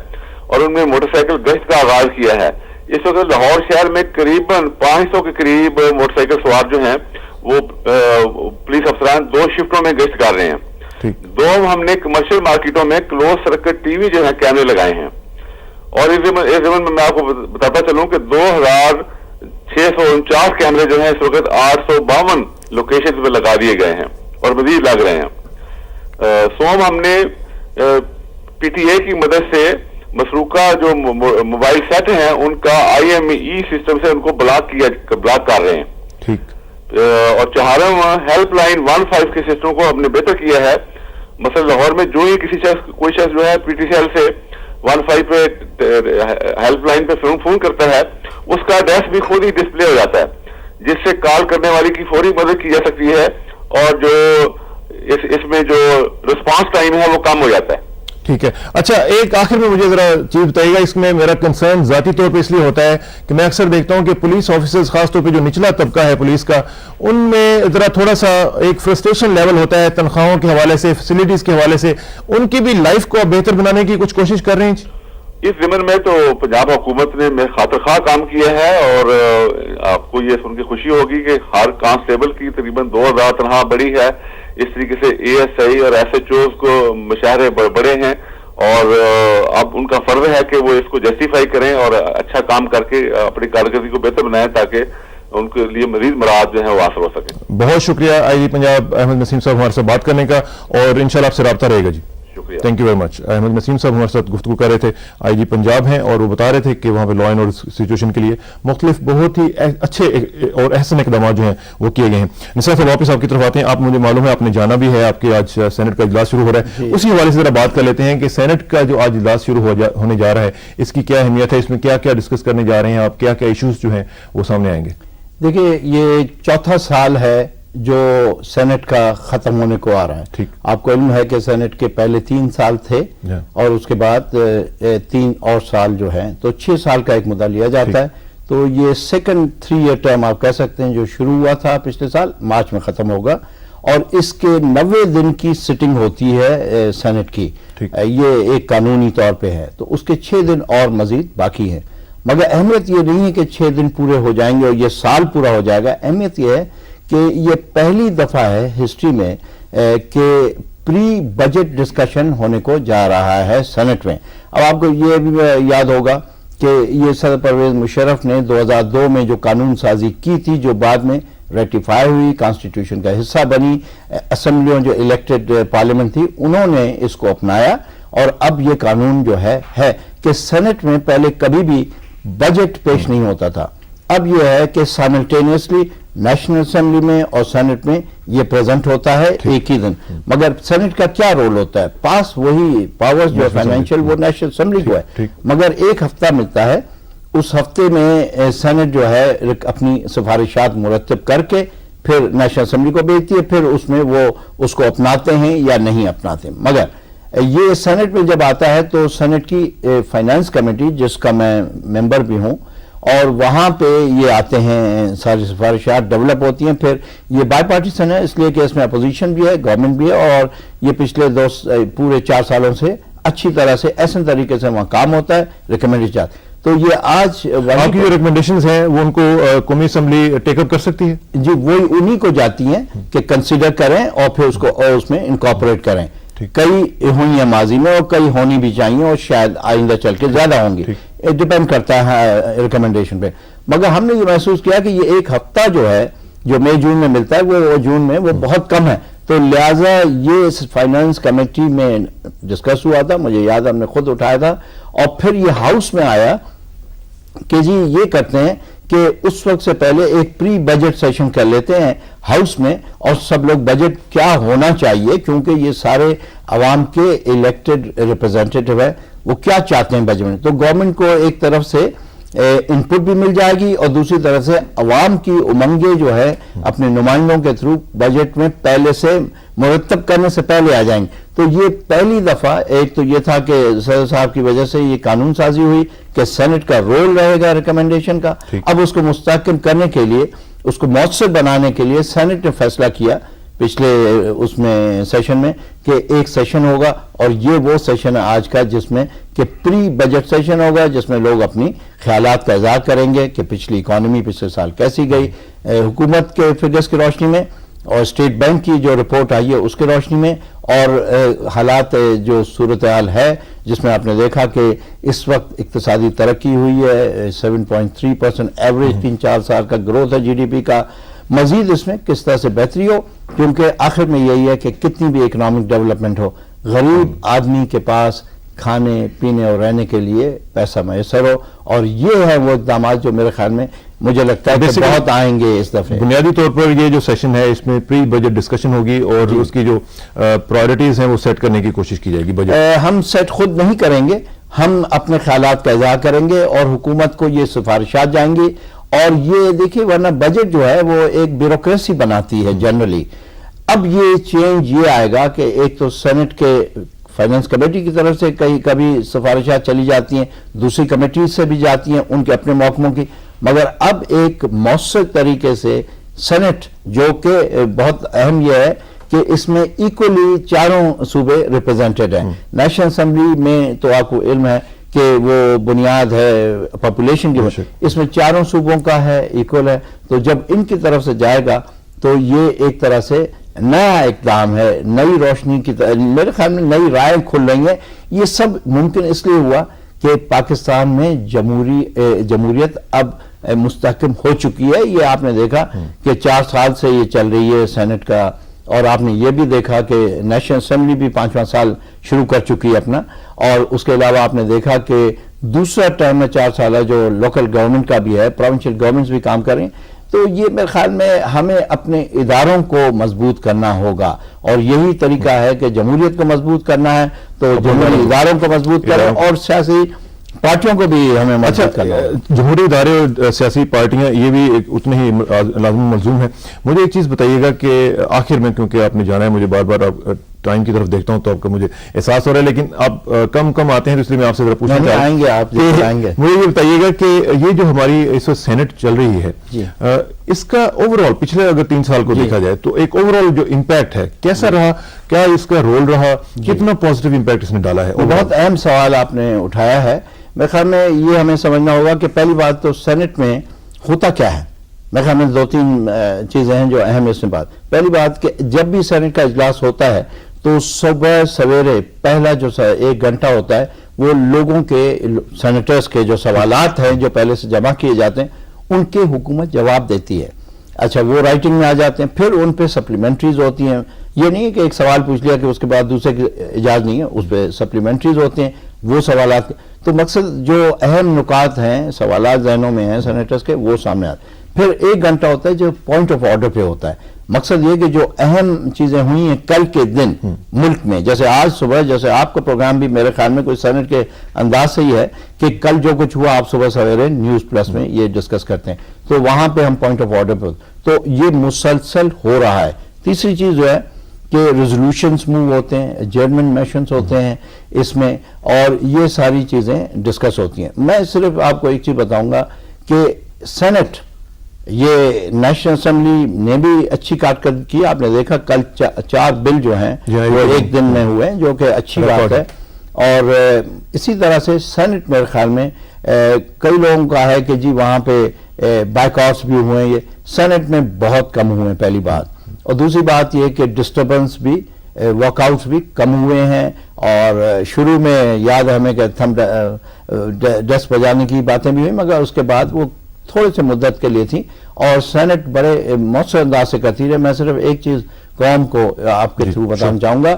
اور ان میں موٹر سائیکل گشت کا آغاز کیا ہے۔ اس وقت لاہور شہر میں قریباً 500 کے قریب موٹر سائیکل سوار جو ہیں وہ پولیس افسران 2 شفٹوں میں گشت کر رہے ہیں۔ 2 ہم نے کمرشل مارکیٹوں میں کلوز سرکٹ ٹی وی جو ہے کیمرے لگائے ہیں، اور اس زمن میں آپ کو بتاتا چلوں کہ 2649 کیمرے جو ہیں اس وقت 852 لوکیشن پہ لگا دیے گئے ہیں اور مزید لگ رہے ہیں۔ سوم ہم نے پی ٹی اے کی مدد سے مسروقہ جو موبائل سیٹ ہیں ان کا آئی ایم ای سسٹم سے ان کو بلاک کر رہے ہیں، اور چہارم ہیلپ لائن 15 کے سسٹم کو ہم نے بہتر کیا ہے۔ مثلا لاہور میں جو ہی کوئی شخص جو ہے پی ٹی سی ایل سے 15 پہ ہیلپ لائن پہ فون کرتا ہے اس کا ایڈریس بھی خود ہی ڈسپلے ہو جاتا ہے، جس سے کال کرنے والی کی فوری مدد کی جا سکتی ہے، اور جو اس میں جو رسپانس ٹائم ہے وہ کم ہو جاتا ہے۔ ٹھیک ہے۔ اچھا ایک آخر میں مجھے ذرا چیز بتائیے گا، اس میں میرا کنسرن ذاتی طور پہ اس لیے ہوتا ہے کہ میں اکثر دیکھتا ہوں کہ پولیس آفیسرز خاص طور پہ جو نچلا طبقہ ہے پولیس کا، ان میں ذرا تھوڑا سا ایک فرسٹریشن لیول ہوتا ہے تنخواہوں کے حوالے سے، فیسلٹیز کے حوالے سے، ان کی بھی لائف کو بہتر بنانے کی کچھ کوشش کر رہے ہیں؟ اس ضمن میں تو پنجاب حکومت نے خاطر خواہ کام کیا ہے، اور آپ کو یہ سن کے خوشی ہوگی کہ ہر کانسٹیبل کی تقریباً 2000 تنخواہ بڑی ہے۔ اس طریقے سے اے ایس آئی اور ایس ایچ اوز کو مشاہرے بڑے ہیں، اور اب ان کا فرض ہے کہ وہ اس کو جسٹیفائی کریں اور اچھا کام کر کے اپنی کارکردگی کو بہتر بنائیں تاکہ ان کے لیے مزید مراحت جو ہیں وہ حاصل ہو سکیں۔ بہت شکریہ آئی جی پنجاب احمد نسیم صاحب ہمارے ساتھ بات کرنے کا، اور انشاءاللہ آپ سے رابطہ رہے گا جی۔ Thank you very much. Ahmed Naseem صاحب ہمارے ساتھ گفتگو کر رہے تھے، آئی جی پنجاب ہیں، اور وہ بتا رہے تھے کہ وہاں پہ لا اینڈ آرڈر سچویشن کے لیے مختلف بہت ہی اچھے اور احسن اقدامات جو ہیں وہ کیے گئے ہیں۔ نثار صاحب واپس آپ کی طرف آتے ہیں، آپ مجھے معلوم ہے آپ نے جانا بھی ہے، آپ کے آج سینٹ کا اجلاس شروع ہو رہا ہے، اسی حوالے سے ذرا بات کر لیتے ہیں کہ سینٹ کا جو آج اجلاس شروع ہونے جا رہا ہے اس کی کیا اہمیت ہے، اس میں کیا کیا ڈسکس کرنے جا رہے ہیں آپ، کیا کیا ایشوز جو ہیں وہ سامنے آئیں گے؟ دیکھیے یہ 4تھا سال ہے جو سینٹ کا ختم ہونے کو آ رہا ہے۔ آپ کو علم ہے کہ سینٹ کے پہلے 3 سال تھے اور اس کے بعد 3 اور سال جو ہیں، تو 6 سال کا ایک مدہ لیا جاتا ہے۔ تو یہ سیکنڈ 3 ایئر ٹرم آپ کہہ سکتے ہیں جو شروع ہوا تھا پچھلے سال مارچ میں ختم ہوگا، اور اس کے 90 دن کی سٹنگ ہوتی ہے سینٹ کی، یہ ایک قانونی طور پہ ہے، تو اس کے 6 دن اور مزید باقی ہیں۔ مگر اہمیت یہ نہیں ہے کہ 6 دن پورے ہو جائیں گے اور یہ سال پورا ہو جائے گا، اہمیت یہ ہے کہ یہ پہلی دفعہ ہے ہسٹری میں کہ پری بجٹ ڈسکشن ہونے کو جا رہا ہے سینٹ میں۔ اب آپ کو یہ بھی یاد ہوگا کہ یہ صدر پرویز مشرف نے 2002 میں جو قانون سازی کی تھی جو بعد میں ریٹیفائی ہوئی، کانسٹیٹیوشن کا حصہ بنی، اسمبلیوں جو الیکٹڈ پارلیمنٹ تھی انہوں نے اس کو اپنایا، اور اب یہ قانون جو ہے کہ سینٹ میں پہلے کبھی بھی بجٹ پیش نہیں ہوتا تھا، اب یہ ہے کہ سائملٹینیسلی نیشنل اسمبلی میں اور سینٹ میں یہ پریزنٹ ہوتا ہے ایک ہی دن، مگر سینٹ کا کیا رول ہوتا ہے؟ پاس وہی پاورز جو فائنینشیل وہ نیشنل اسمبلی کو ہے، مگر ایک ہفتہ ملتا ہے، اس ہفتے میں سینٹ جو ہے اپنی سفارشات مرتب کر کے پھر نیشنل اسمبلی کو بھیجتی ہے، پھر اس میں وہ اس کو اپناتے ہیں یا نہیں اپناتے ہیں۔ مگر یہ سینٹ میں جب آتا ہے تو سینٹ کی فائنانس کمیٹی جس کا میں ممبر بھی ہوں، اور وہاں پہ یہ آتے ہیں، ساری سفارشات ڈیولپ ہوتی ہیں، پھر یہ بائی پارٹیشن ہے اس لیے کہ اس میں اپوزیشن بھی ہے، گورنمنٹ بھی ہے، اور یہ پچھلے پورے 4 سالوں سے اچھی طرح سے ایسے طریقے سے وہاں کام ہوتا ہے، ریکمنڈیشن۔ تو یہ آج آپ کی جو ریکمنڈیشنز ہیں وہ ان کو قومی اسمبلی ٹیک اپ کر سکتی ہے؟ جی وہی انہی کو جاتی ہیں کہ کنسیڈر کریں اور پھر اس کو اور اس میں انکارپوریٹ کریں۔ کئی ہوئی ہیں ماضی میں اور کئی ہونی بھی چاہیے اور شاید آئندہ چل کے زیادہ ہوں گی، ڈیپینڈ کرتا ہے ریکمنڈیشن پہ۔ مگر ہم نے یہ محسوس کیا کہ یہ ایک ہفتہ جو ہے جو مئی جون میں ملتا ہے وہ جون میں وہ بہت کم ہے، تو لہٰذا یہ اس فائنانس کمیٹی میں ڈسکس ہوا تھا، مجھے یاد ہم نے خود اٹھایا تھا، اور پھر یہ ہاؤس میں آیا کہ جی یہ کرتے ہیں کہ اس وقت سے پہلے ایک پری بجٹ سیشن کر لیتے ہیں ہاؤس میں، اور سب لوگ بجٹ کیا ہونا چاہیے، کیونکہ یہ سارے عوام کے الیکٹڈ ریپرزینٹیٹیو ہیں، وہ کیا چاہتے ہیں بجٹ میں، تو گورنمنٹ کو ایک طرف سے انپٹ بھی مل جائے گی اور دوسری طرف سے عوام کی امنگیں جو ہے اپنے نمائندوں کے تھرو بجٹ میں پہلے سے مرتب کرنے سے پہلے آ جائیں گے۔ تو یہ پہلی دفعہ ایک تو یہ تھا کہ صدر صاحب کی وجہ سے یہ قانون سازی ہوئی کہ سینٹ کا رول رہے گا ریکمنڈیشن کا، اب اس کو مستحکم کرنے کے لیے، اس کو مؤثر بنانے کے لیے سینٹ نے فیصلہ کیا پچھلے اس میں سیشن میں کہ ایک سیشن ہوگا، اور یہ وہ سیشن ہے آج کا جس میں کہ پری بجٹ سیشن ہوگا، جس میں لوگ اپنی خیالات کا اظہار کریں گے کہ پچھلی اکانومی پچھلے سال کیسی گئی حکومت کے فگرز کی روشنی میں، اور اسٹیٹ بینک کی جو رپورٹ آئی ہے اس کی روشنی میں، اور حالات جو صورتحال ہے جس میں آپ نے دیکھا کہ اس وقت اقتصادی ترقی ہوئی ہے، 7.3% ایوریج 3-4 سال کا گروتھ ہے جی ڈی پی کا، مزید اس میں کس طرح سے بہتری ہو، کیونکہ آخر میں یہی ہے کہ کتنی بھی اکنامک ڈیولپمنٹ ہو، غریب آدمی کے پاس کھانے پینے اور رہنے کے لیے پیسہ میسر ہو، اور یہ ہے وہ اقدامات جو میرے خیال میں مجھے لگتا ہے کہ بہت آئیں گے اس دفعہ۔ بنیادی طور پر یہ جو سیشن ہے اس میں پری بجٹ ڈسکشن ہوگی اور اس کی جو پرائرٹیز ہیں وہ سیٹ کرنے کی کوشش کی جائے گی۔ بجٹ ہم سیٹ خود نہیں کریں گے، ہم اپنے خیالات کا اظہار کریں گے اور حکومت کو یہ سفارشات جائیں گی، اور یہ دیکھیے ورنہ بجٹ جو ہے وہ ایک بیوروکریسی بناتی ہے جنرلی۔ اب یہ چینج یہ آئے گا کہ ایک تو سینٹ کے فائنانس کمیٹی کی طرف سے کبھی سفارشات چلی جاتی ہیں، دوسری کمیٹیز سے بھی جاتی ہیں ان کے اپنے محکموں کی، مگر اب ایک مؤثر طریقے سے سینٹ جو کہ بہت اہم یہ ہے کہ اس میں ایکولی چاروں صوبے ریپرزینٹڈ ہیں۔ نیشنل اسمبلی میں تو آپ کو علم ہے کہ وہ بنیاد ہے پاپولیشن کی، اس میں چاروں صوبوں کا ہے، ایکول ہے، تو جب ان کی طرف سے جائے گا تو یہ ایک طرح سے نیا اقدام ہے، نئی روشنی کی میرے خیال میں نئی رائے کھل رہی ہیں۔ یہ سب ممکن اس لیے ہوا کہ پاکستان میں جمہوریت اب مستحکم ہو چکی ہے۔ یہ آپ نے دیکھا کہ 4 سال سے یہ چل رہی ہے سینٹ کا، اور آپ نے یہ بھی دیکھا کہ نیشنل اسمبلی بھی 5واں سال شروع کر چکی ہے اپنا، اور اس کے علاوہ آپ نے دیکھا کہ دوسرا ٹرم میں 4 سال ہے جو لوکل گورنمنٹ کا بھی ہے، پروونشل گورنمنٹس بھی کام کر رہی ہیں۔ تو یہ میرے خیال میں ہمیں اپنے اداروں کو مضبوط کرنا ہوگا، اور یہی طریقہ ہے کہ جمہوریت کو مضبوط کرنا ہے تو جمہوری اداروں کو مضبوط کریں اور سیاسی پارٹیوں کو بھی ہمیں مضبوط کرنا ہے۔ جمہوری ادارے اور سیاسی پارٹیاں یہ بھی اتنے ہی لازم ملزوم ہیں۔ مجھے ایک چیز بتائیے گا کہ آخر میں، کیونکہ آپ نے جانا ہے، مجھے بار بار ٹائم کی طرف دیکھتا ہوں تو آپ کا مجھے احساس ہو رہا ہے، لیکن آپ کم آتے ہیں تو اس لیے میں آپ سے ذرا پوچھنا چاہتا ہوں۔ آئیں گے آپ، آئیں گے۔ مجھے یہ بتائیے گا کہ یہ جو ہماری اس وقت سینٹ چل رہی ہے، اس کا اوور آل پچھلے اگر 3 سال کو دیکھا جائے تو ایک اوور آل جو امپیکٹ ہے کیسا رہا، کیا اس کا رول رہا، کتنا پازیٹیو امپیکٹ اس نے ڈالا ہے؟ بہت اہم سوال آپ نے اٹھایا ہے۔ میرے خیال میں یہ ہمیں سمجھنا ہوگا کہ پہلی بات تو سینٹ میں ہوتا کیا ہے۔ میرے خیال میں 2-3 چیزیں ہیں جو اہم اس میں بات۔ پہلی بات کہ جب بھی سینٹ کا اجلاس ہوتا ہے تو صبح سویرے پہلا جو 1 گھنٹہ ہوتا ہے وہ لوگوں کے، سینیٹرز کے جو سوالات ہیں جو پہلے سے جمع کیے جاتے ہیں ان کے حکومت جواب دیتی ہے۔ اچھا وہ رائٹنگ میں آ جاتے ہیں، پھر ان پہ سپلیمنٹریز ہوتی ہیں۔ یہ نہیں ہے کہ ایک سوال پوچھ لیا کہ اس کے بعد دوسرے کی اجازت نہیں ہے، اس پہ سپلیمنٹریز ہوتے ہیں وہ سوالات۔ تو مقصد جو اہم نکات ہیں، سوالات ذہنوں میں ہیں سینیٹرز کے، وہ سامنے آتے ہیں۔ پھر 1 گھنٹہ ہوتا ہے جو پوائنٹ آف آرڈر پہ ہوتا ہے. مقصد یہ کہ جو اہم چیزیں ہوئی ہیں کل کے دن ملک میں، جیسے آج صبح، جیسے آپ کا پروگرام بھی میرے خیال میں کوئی سینٹ کے انداز سے ہی ہے کہ کل جو کچھ ہوا آپ صبح سویرے نیوز پلس میں یہ ڈسکس کرتے ہیں، تو وہاں پہ ہم پوائنٹ آف آرڈر پہ، تو یہ مسلسل ہو رہا ہے. تیسری چیز جو ہے کہ ریزولوشنز موو ہوتے ہیں، ایڈجرنمنٹ میشنز ہوتے ہیں اس میں، اور یہ ساری چیزیں ڈسکس ہوتی ہیں. میں صرف آپ کو ایک چیز بتاؤں گا کہ سینٹ، یہ نیشنل اسمبلی نے بھی اچھی کارکردگی کی. آپ نے دیکھا کل 4 بل جو ہیں وہ ایک دن میں ہوئے ہیں، جو کہ اچھی بات ہے. اور اسی طرح سے سینٹ میرے خیال میں کئی لوگوں کا ہے کہ جی وہاں پہ بائیکاٹس بھی ہوئے ہیں، یہ سینٹ میں بہت کم ہوئے ہیں پہلی بات. اور دوسری بات یہ کہ ڈسٹربنس بھی، واک آؤٹس بھی کم ہوئے ہیں. اور شروع میں یاد ہے ہمیں کہ تھم ڈسک بجانے کی باتیں بھی ہوئی، مگر اس کے بعد وہ تھوڑے سے مدت کے لیے تھی اور سینٹ بڑے مؤثر انداز سے کرتی رہے. میں صرف ایک چیز قوم کو آپ کے تھرو بتانا چاہوں گا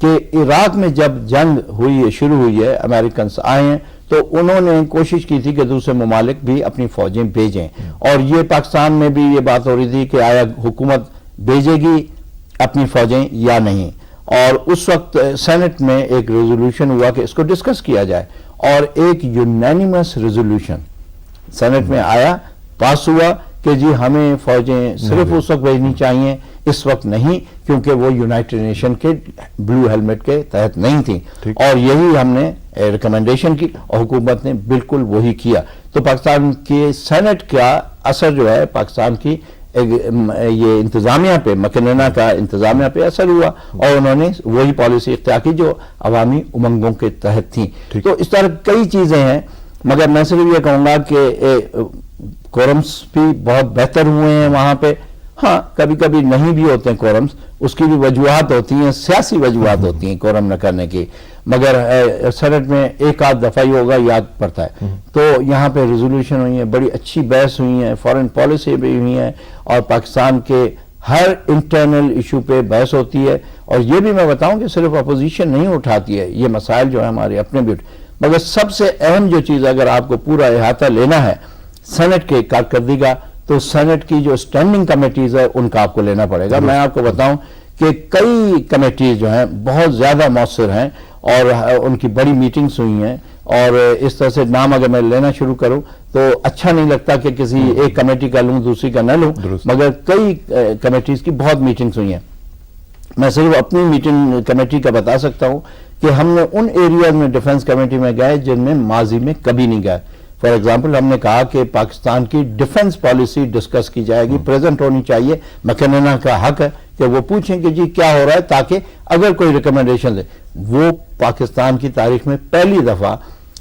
کہ عراق میں جب جنگ ہوئی، شروع ہوئی ہے، امریکنس آئے ہیں تو انہوں نے کوشش کی تھی کہ دوسرے ممالک بھی اپنی فوجیں بھیجیں. اور یہ پاکستان میں بھی یہ بات ہو رہی تھی کہ آیا حکومت بھیجے گی اپنی فوجیں یا نہیں. اور اس وقت سینٹ میں ایک ریزولوشن ہوا کہ اس کو ڈسکس کیا جائے، اور ایک یونینیمس ریزولوشن سینٹ میں آیا، پاس ہوا کہ جی ہمیں فوجیں صرف اس وقت بھیجنی چاہیے، اس وقت نہیں، کیونکہ وہ یونائٹڈ نیشن کے بلو ہیلمٹ کے تحت نہیں تھیں. اور یہی ہم نے ریکمنڈیشن کی اور حکومت نے بالکل وہی کیا. تو پاکستان کے سینٹ کا اثر جو ہے پاکستان کی یہ انتظامیہ پہ، مکننہ کا انتظامیہ پہ اثر ہوا، اور انہوں نے وہی پالیسی اختیار کی جو عوامی امنگوں کے تحت تھی. تو اس طرح کئی چیزیں ہیں، مگر میں صرف یہ کہوں گا کہ کورمز بھی بہت بہتر ہوئے ہیں وہاں پہ. ہاں کبھی کبھی نہیں بھی ہوتے ہیں کورمز، اس کی بھی وجوہات ہوتی ہیں، سیاسی وجوہات ہوتی ہیں کورم نہ کرنے کی، مگر سینٹ میں ایک آدھ دفعہ ہی ہوگا یاد پڑتا ہے. تو یہاں پہ ریزولوشن ہوئی ہیں، بڑی اچھی بحث ہوئی ہیں، فارن پالیسی بھی ہوئی ہیں، اور پاکستان کے ہر انٹرنل ایشو پہ بحث ہوتی ہے. اور یہ بھی میں بتاؤں کہ صرف اپوزیشن نہیں اٹھاتی ہے یہ مسائل، جو ہے ہمارے اپنے بھی، مگر سب سے اہم جو چیز اگر آپ کو پورا احاطہ لینا ہے سینٹ کے کارکردگی کا، تو سینٹ کی جو اسٹینڈنگ کمیٹیز ہے ان کا آپ کو لینا پڑے گا. میں آپ کو بتاؤں کہ کئی کمیٹیز جو ہیں بہت زیادہ مؤثر ہیں، اور ان کی بڑی میٹنگز ہوئی ہیں. اور اس طرح سے نام اگر میں لینا شروع کروں تو اچھا نہیں لگتا کہ کسی ایک کمیٹی کا لوں دوسری کا نہ لوں، مگر کئی کمیٹیز کی بہت میٹنگز ہوئی ہیں. میں صرف اپنی میٹنگ کمیٹی کا بتا سکتا ہوں کہ ہم نے ان ایریاز میں ڈیفنس کمیٹی میں گئے جن میں ماضی میں کبھی نہیں گئے. فار ایگزامپل ہم نے کہا کہ پاکستان کی ڈیفنس پالیسی ڈسکس کی جائے گی، پریزنٹ ہونی چاہیے. مکننہ کا حق ہے کہ وہ پوچھیں کہ جی کیا ہو رہا ہے، تاکہ اگر کوئی ریکمنڈیشن دے. وہ پاکستان کی تاریخ میں پہلی دفعہ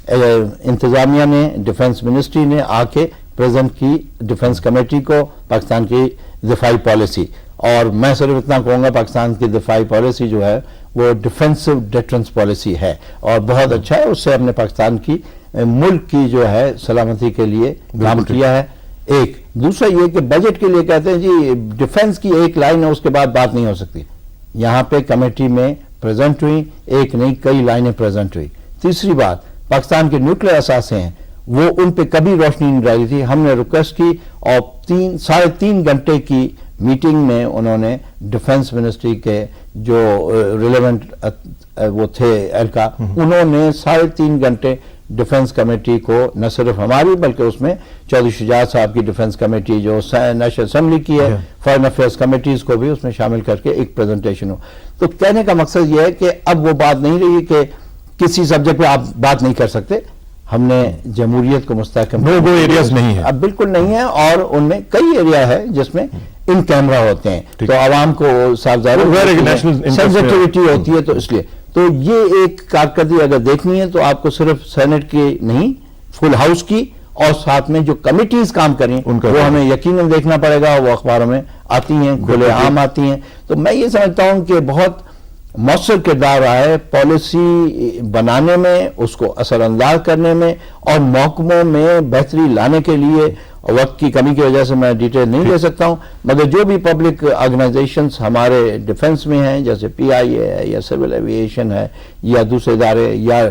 انتظامیہ نے، ڈیفنس منسٹری نے آ کے پریزنٹ کی ڈیفنس کمیٹی کو پاکستان کی دفاعی پالیسی. اور میں صرف اتنا کہوں گا پاکستان کی دفاعی پالیسی جو ہے وہ ڈیفنسو ڈیٹرنس پالیسی ہے، اور بہت اچھا ہے. اس سے ہم نے پاکستان کی ملک کی جو ہے سلامتی کے لیے کام کیا ہے. ایک دوسرا یہ کہ بجٹ کے لیے کہتے ہیں جی ڈیفنس کی ایک لائن ہے، اس کے بعد بات نہیں ہو سکتی. یہاں پہ کمیٹی میں پریزنٹ ہوئی، ایک نہیں کئی لائنیں پریزنٹ ہوئی. تیسری بات، پاکستان کے نیوکلیر اثاثے ہیں وہ ان پہ کبھی روشنی نہیں ڈالی تھی. ہم نے ریکویسٹ کی اور 3.5 گھنٹے کی میٹنگ میں انہوں نے ڈیفنس منسٹری کے جو ریلیونٹ وہ تھے اہلکار، انہوں نے 3.5 گھنٹے ڈیفنس کمیٹی کو، نہ صرف ہماری بلکہ اس میں چودھری شجاعت صاحب کی ڈیفنس کمیٹی جو نیشنل اسمبلی کی ہے، فارن افیئرس کمیٹیز کو بھی اس میں شامل کر کے ایک پریزنٹیشن ہو. تو کہنے کا مقصد یہ ہے کہ اب وہ بات نہیں رہی کہ کسی سبجیکٹ پہ آپ بات نہیں کر سکتے. ہم نے جمہوریت کو مستحکم، وہ ایریاز نہیں ہیں، اب بالکل نہیں ہے، اور ان میں کئی ایریا ہے جس میں ان کیمرہ ہوتے ہیں تو عوام کو صاف ظاہر سینسٹیوٹی ہوتی ہے. تو اس لیے تو یہ ایک کارکردگی اگر دیکھنی ہے تو آپ کو صرف سینٹ کی نہیں، فل ہاؤس کی، اور ساتھ میں جو کمیٹیز کام کریں وہ ہمیں یقیناً دیکھنا پڑے گا. وہ اخباروں میں آتی ہیں، کھلے عام آتی ہیں. تو میں یہ سمجھتا ہوں کہ بہت مؤثر کردار رہا ہے پالیسی بنانے میں، اس کو اثر انداز کرنے میں، اور محکموں میں بہتری لانے کے لیے. وقت کی کمی کی وجہ سے میں ڈیٹیل نہیں لے سکتا ہوں، مگر جو بھی پبلک آرگنائزیشنز ہمارے ڈیفنس میں ہیں، جیسے پی آئی اے ہے یا سول ایویشن ہے یا دوسرے ادارے، یا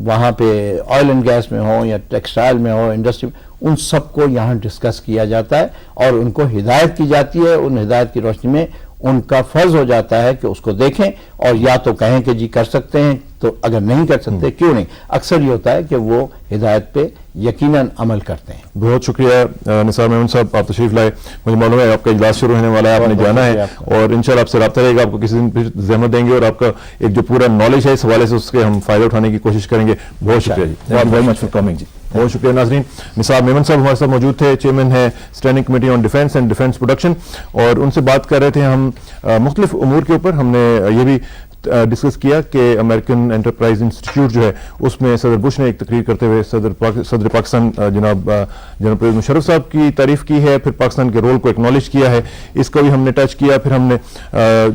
وہاں پہ آئل اینڈ گیس میں ہوں یا ٹیکسٹائل میں ہو، انڈسٹری میں، ان سب کو یہاں ڈسکس کیا جاتا ہے اور ان کو ہدایت کی جاتی ہے. ان ہدایت کی روشنی میں ان کا فرض ہو جاتا ہے کہ اس کو دیکھیں اور یا تو کہیں کہ جی کر سکتے ہیں, تو اگر نہیں کر سکتے کیوں نہیں. اکثر یہ ہوتا ہے کہ وہ ہدایت پہ یقیناً عمل کرتے ہیں. بہت شکریہ نثار میمن صاحب, آپ تشریف لائے. مجھے معلوم ہے آپ کا اجلاس شروع ہونے والا ہے, آپ نے جانا ہے اور انشاءاللہ آپ سے رابطہ رہے گا. آپ کو کسی دن پھر زحمت دیں گے اور آپ کا ایک جو پورا نالج ہے اس حوالے سے اس کے ہم فائدہ اٹھانے کی کوشش کریں گے. بہت شکریہ جی, ویری مچ فار کمنگ جی. بہت شکریہ. ناظرین, نثار میمن صاحب ہمارے ساتھ موجود تھے, چیئرمین ہیں standing committee on defence and defence production, اور ان سے بات کر رہے تھے ہم مختلف امور کے اوپر. ہم نے یہ بھی ڈسکس کیا کہ امریکن انٹرپرائز انسٹیٹیوٹ جو ہے اس میں صدر بش نے ایک تقریر کرتے ہوئے صدر پاکستان جناب پرویز مشرف صاحب کی تعریف کی ہے, پھر پاکستان کے رول کو ایکنالج کیا ہے, اس کو بھی ہم نے ٹچ کیا. پھر ہم نے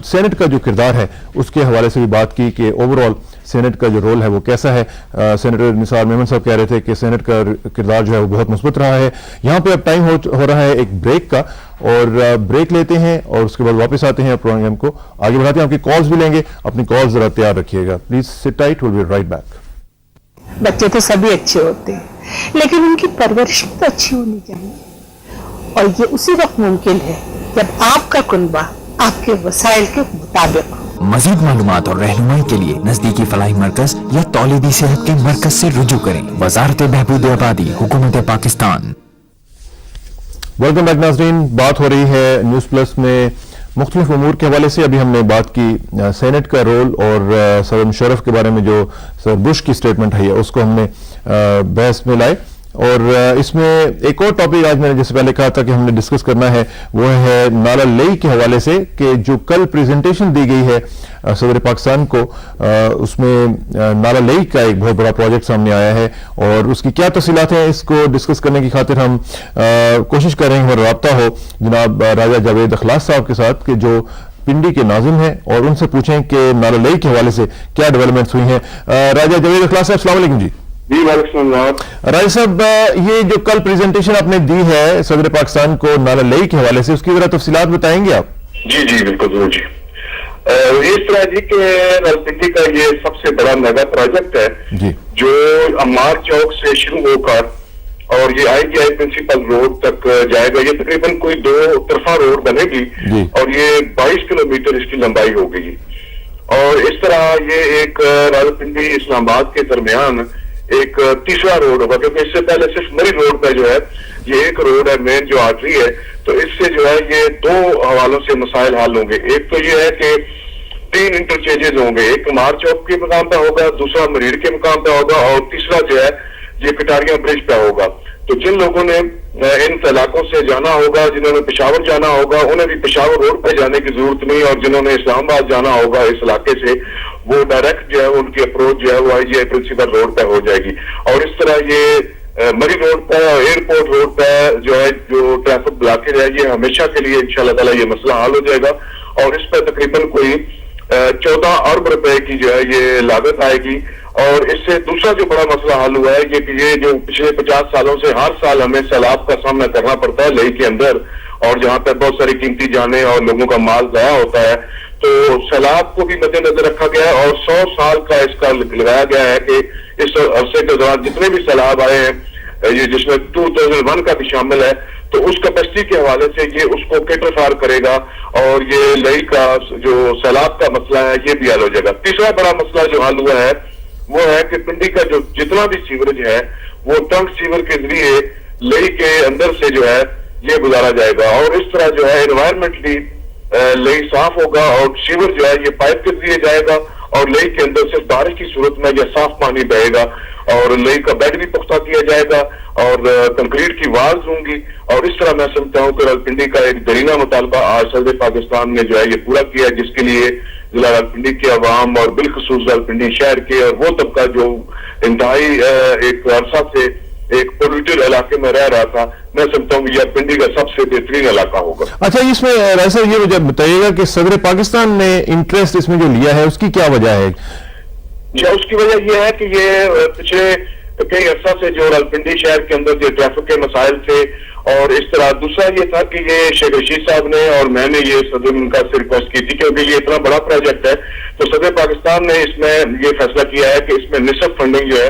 سینٹ کا جو کردار ہے اس کے حوالے سے بھی بات کی کہ اوور آل سینٹ کا جو رول ہے وہ کیسا ہے. سینیٹر نثار میمن صاحب کہہ رہے تھے کہ سینٹ کا کردار جو ہے وہ بہت مثبت رہا ہے. یہاں پہ اب ٹائم ہو رہا ہے ایک بریک کا, اور بریک لیتے ہیں اور اس کے بعد واپس آتے ہیں, پروگرام کو آگے بڑھاتے ہیں. آپ کی کالز بھی لیں گے, اپنی کالز ذرا تیار رکھیے گا please. Sit tight, will be right back. بچے تو سبھی اچھے ہوتے ہیں لیکن ان کی پرورش تو اچھی ہونی چاہیے, اور یہ اسی وقت ممکن ہے جب آپ کا کنبہ آپ کے وسائل کے مطابق ہو. مزید معلومات اور رہنمائی کے لیے نزدیکی فلاحی مرکز یا تولیدی صحت کے مرکز سے رجوع کریں. وزارت بہبود آبادی, حکومت پاکستان. ویلکم بیک ناظرین, بات ہو رہی ہے نیوز پلس میں مختلف امور کے حوالے سے. ابھی ہم نے بات کی سینٹ کا رول اور صدر مشرف کے بارے میں جو صدر بش کی سٹیٹمنٹ ہے اس کو ہم نے بحث میں لائے, اور اس میں ایک اور ٹاپک آج میں نے جس سے پہلے کہا تھا کہ ہم نے ڈسکس کرنا ہے وہ ہے نالا لئی کے حوالے سے, کہ جو کل پریزنٹیشن دی گئی ہے صدر پاکستان کو, اس میں نالا لئی کا ایک بہت بڑا پروجیکٹ سامنے آیا ہے, اور اس کی کیا تفصیلات ہیں اس کو ڈسکس کرنے کی خاطر ہم کوشش کر رہے ہیں ہمارا رابطہ ہو جناب راجہ جاوید اخلاص صاحب کے ساتھ, کہ جو پنڈی کے ناظم ہیں, اور ان سے پوچھیں کہ نالا لئی کے حوالے سے کیا ڈیولپمنٹس ہوئی ہیں. راجہ جاوید اخلاص صاحب السلام علیکم. جی جی وعلیکم السلام. راجہ صاحب, یہ جو کل پریزنٹیشن آپ نے دی ہے صدر پاکستان کو نالا لئی کے حوالے سے, اس کی ذرا تفصیلات بتائیں گے آپ؟ جی جی بالکل ضرور جی. اس طرح جی کہ راولپنڈی کا یہ سب سے بڑا میگا پروجیکٹ ہے جی, جو عمار چوک سے شروع ہو کر اور یہ ITI پرنسپل روڈ تک جائے گا. یہ تقریباً کوئی 2 طرفہ روڈ بنے گی اور یہ 22 کلومیٹر اس کی لمبائی ہوگی. اور اس طرح یہ ایک راولپنڈی اسلام آباد کے درمیان ایک تیسرا روڈ ہوگا, کیونکہ اس سے پہلے صرف مری روڈ پہ جو ہے یہ ایک روڈ ہے, مین جو آرٹری ہے, تو اس سے جو ہے یہ 2 حوالوں سے مسائل حل ہوں گے. ایک تو یہ ہے کہ 3 انٹرچینجز ہوں گے, ایک مار چوک کے مقام پہ ہوگا, دوسرا مریڑ کے مقام پہ ہوگا, اور تیسرا جو ہے یہ کٹاریاں برج پہ ہوگا. تو جن لوگوں نے ان علاقوں سے جانا ہوگا, جنہوں نے پشاور جانا ہوگا, انہیں بھی پشاور روڈ پہ جانے کی ضرورت نہیں, اور جنہوں نے اسلام آباد جانا ہوگا اس علاقے سے وہ ڈائریکٹ جو ہے ان کی اپروچ جو ہے وہ ITI پرنسپل روڈ پہ ہو جائے گی. اور اس طرح یہ مری روڈ پہ, ایئرپورٹ روڈ پہ جو ہے جو ٹریفک بلاکیج ہے یہ ہمیشہ کے لیے انشاءاللہ تعالیٰ یہ مسئلہ حل ہو جائے گا. اور اس پہ تقریباً کوئی 14 ارب روپے کی جو ہے یہ لاگت آئے گی. اور اس سے دوسرا جو بڑا مسئلہ حل ہوا ہے یہ جو پچھلے 50 سالوں سے ہر سال ہمیں سیلاب کا سامنا کرنا پڑتا ہے لئی کے اندر, اور جہاں پہ بہت ساری قیمتی جانیں اور لوگوں کا مال ضائع ہوتا ہے, تو سیلاب کو بھی مد نظر رکھا گیا ہے. اور 100 سال کا اس کا لگایا گیا ہے کہ اس عرصے کے دوران جتنے بھی سیلاب آئے ہیں, یہ جس میں 2001 کا بھی شامل ہے, تو اس کیپیسٹی کے حوالے سے یہ اس کو کیٹر فار کرے گا, اور یہ لئی کا جو سیلاب کا مسئلہ ہے یہ بھی حل ہو جائے گا. تیسرا بڑا مسئلہ جو حل ہوا ہے وہ ہے کہ پنڈی کا جو جتنا بھی سیوریج ہے وہ ٹنک سیور کے ذریعے لئی کے اندر سے جو ہے یہ گزارا جائے گا. اور اس طرح جو ہے انوائرمنٹلی لئی صاف ہوگا, اور سیور جو ہے یہ پائپ کے ذریعے جائے گا, اور لئی کے اندر صرف بارش کی صورت میں یہ صاف پانی بہے گا, اور لئی کا بیڈ بھی پختہ کیا جائے گا, اور کنکریٹ کی والز ہوں گی. اور اس طرح میں سمجھتا ہوں کہ راولپنڈی کا ایک دیرینہ مطالبہ آج صدر پاکستان نے جو ہے یہ پورا کیا ہے, جس کے لیے ضلع راولپنڈی کے عوام اور بالخصوص راولپنڈی شہر کے اور وہ طبقہ جو انتہائی ایک عرصہ سے ایک پولوٹڈ علاقے میں رہ رہا تھا, میں سمجھتا ہوں کہ یہ پنڈی کا سب سے بہترین علاقہ ہوگا. اچھا, اس میں ایسا یہ وجہ بتائیے گا کہ صدر پاکستان نے انٹرسٹ اس میں جو لیا ہے اس کی کیا وجہ ہے؟ اس کی وجہ یہ ہے کہ یہ پچھلے کئی عرصہ سے جو راولپنڈی شہر کے اندر جو ٹریفک کے مسائل تھے, اور اس طرح دوسرا یہ تھا کہ یہ شیخ رشید صاحب نے اور میں نے یہ صدر ممتاز سے ریکویسٹ کی تھی, کیونکہ یہ اتنا بڑا پروجیکٹ ہے, تو صدر پاکستان نے اس میں یہ فیصلہ کیا ہے کہ اس میں نصف فنڈنگ جو ہے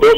2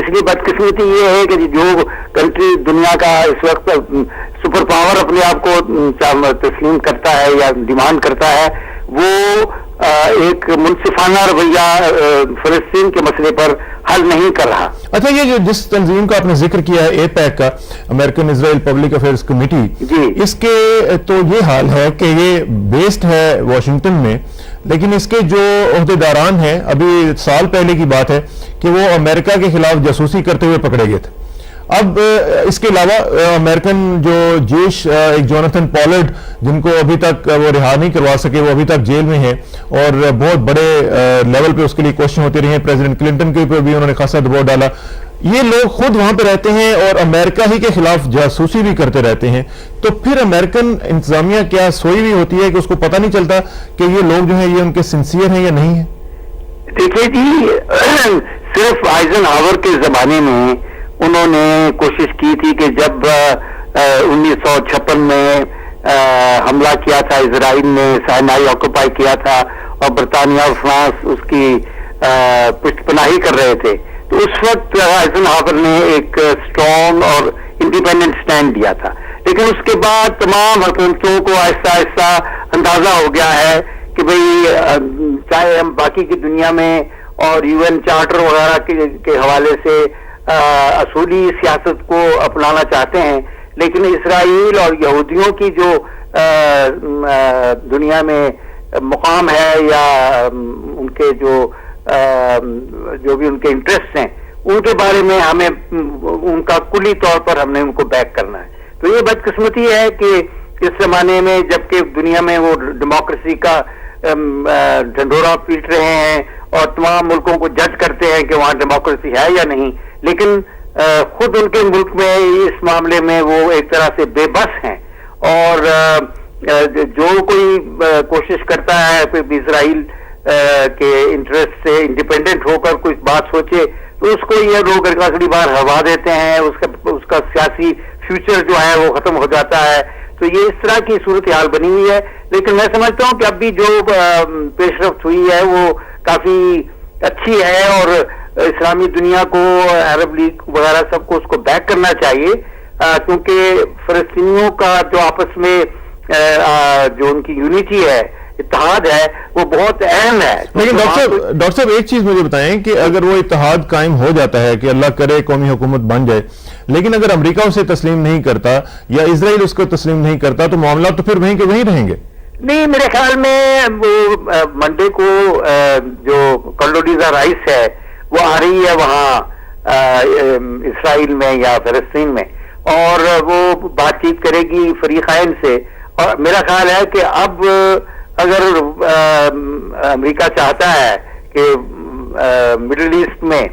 اس لیے بدقسمتی یہ ہے کہ جو کنٹری دنیا کا اس وقت سپر پاور اپنے آپ کو تسلیم کرتا ہے یا ڈیمانڈ کرتا ہے، وہ ایک منصفانہ رویہ فلسطین کے مسئلے پر حل نہیں کر رہا۔ اچھا، یہ جو جس تنظیم کا آپ نے ذکر کیا ہے، اے پیک کا، امریکن اسرائیل پبلک افیئرز کمیٹی، اس کے تو یہ حال ہے کہ یہ بیسڈ ہے واشنگٹن میں، لیکن اس کے جو عہدیداران ہیں، ابھی سال پہلے کی بات ہے کہ وہ امریکہ کے خلاف جاسوسی کرتے ہوئے پکڑے گئے تھے۔ اب اس کے علاوہ امریکن جو جیش ایک جوناتھن پالرڈ، جن کو ابھی تک وہ رہا نہیں کروا سکے، وہ ابھی تک جیل میں ہیں اور بہت بڑے لیول پہ اس کے لیے کوششیں ہوتی رہی ہیں، پریزیڈنٹ کلنٹن کے اوپر بھی انہوں نے خاصا دباؤ ڈالا۔ یہ لوگ خود وہاں پہ رہتے ہیں اور امریکہ ہی کے خلاف جاسوسی بھی کرتے رہتے ہیں، تو پھر امریکن انتظامیہ کیا سوئی ہوئی ہوتی ہے کہ اس کو پتہ نہیں چلتا کہ یہ لوگ جو ہیں یہ ان کے سنسیئر ہیں یا نہیں ہیں؟ دیکھیے جی، صرف آئزن ہاور کے زمانے میں انہوں نے کوشش کی تھی کہ جب 1956 میں حملہ کیا تھا اسرائیل نے، سائنائی آکوپائی کیا تھا اور برطانیہ اور فرانس اس کی پشت پناہی کر رہے تھے، تو اس وقت آئزن ہاور نے ایک اسٹرانگ اور انڈیپینڈنٹ سٹینڈ دیا تھا، لیکن اس کے بعد تمام حکومتوں کو آہستہ آہستہ اندازہ ہو گیا ہے کہ بھئی چاہے ہم باقی کی دنیا میں اور یو این چارٹر وغیرہ کے حوالے سے اصولی سیاست کو اپنانا چاہتے ہیں، لیکن اسرائیل اور یہودیوں کی جو دنیا میں مقام ہے یا ان کے جو بھی ان کے انٹرسٹ ہیں، ان کے بارے میں ہمیں ان کا کلی طور پر ہم نے ان کو بیک کرنا ہے۔ تو یہ بدقسمتی ہے کہ اس زمانے میں جبکہ دنیا میں وہ ڈیموکریسی کا ڈھنڈورا پیٹ رہے ہیں اور تمام ملکوں کو جج کرتے ہیں کہ وہاں ڈیموکریسی ہے یا نہیں، لیکن خود ان کے ملک میں اس معاملے میں وہ ایک طرح سے بے بس ہیں، اور جو کوئی کوشش کرتا ہے پھر اسرائیل کے انٹرسٹ سے انڈیپینڈنٹ ہو کر کوئی بات سوچے تو اس کو یہ لوگ اگلی بار ہروا دیتے ہیں، اس کا سیاسی فیوچر جو ہے وہ ختم ہو جاتا ہے۔ تو یہ اس طرح کی صورتحال بنی ہوئی ہے، لیکن میں سمجھتا ہوں کہ اب بھی جو پیش رفت ہوئی ہے وہ کافی اچھی ہے، اور اسلامی دنیا کو، عرب لیگ وغیرہ سب کو اس کو بیک کرنا چاہیے، کیونکہ فلسطینیوں کا جو آپس میں جو ان کی یونٹی ہے، اتحاد ہے، وہ بہت اہم ہے۔ لیکن ڈاکٹر صاحب ایک چیز مجھے بتائیں کہ اگر وہ اتحاد قائم ہو جاتا ہے کہ اللہ کرے قومی حکومت بن جائے، لیکن اگر امریکہ اسے تسلیم نہیں کرتا یا اسرائیل اس کو تسلیم نہیں کرتا تو معاملات تو پھر وہیں کے وہیں رہیں گے؟ نہیں، میرے خیال میں وہ منڈے کو جو کنڈولیزا رائس ہے وہ آ رہی ہے وہاں اسرائیل میں یا فلسطین میں، اور وہ بات چیت کرے گی فریقین سے، اور میرا خیال ہے کہ اب اگر امریکہ چاہتا ہے کہ مڈل ایسٹ میں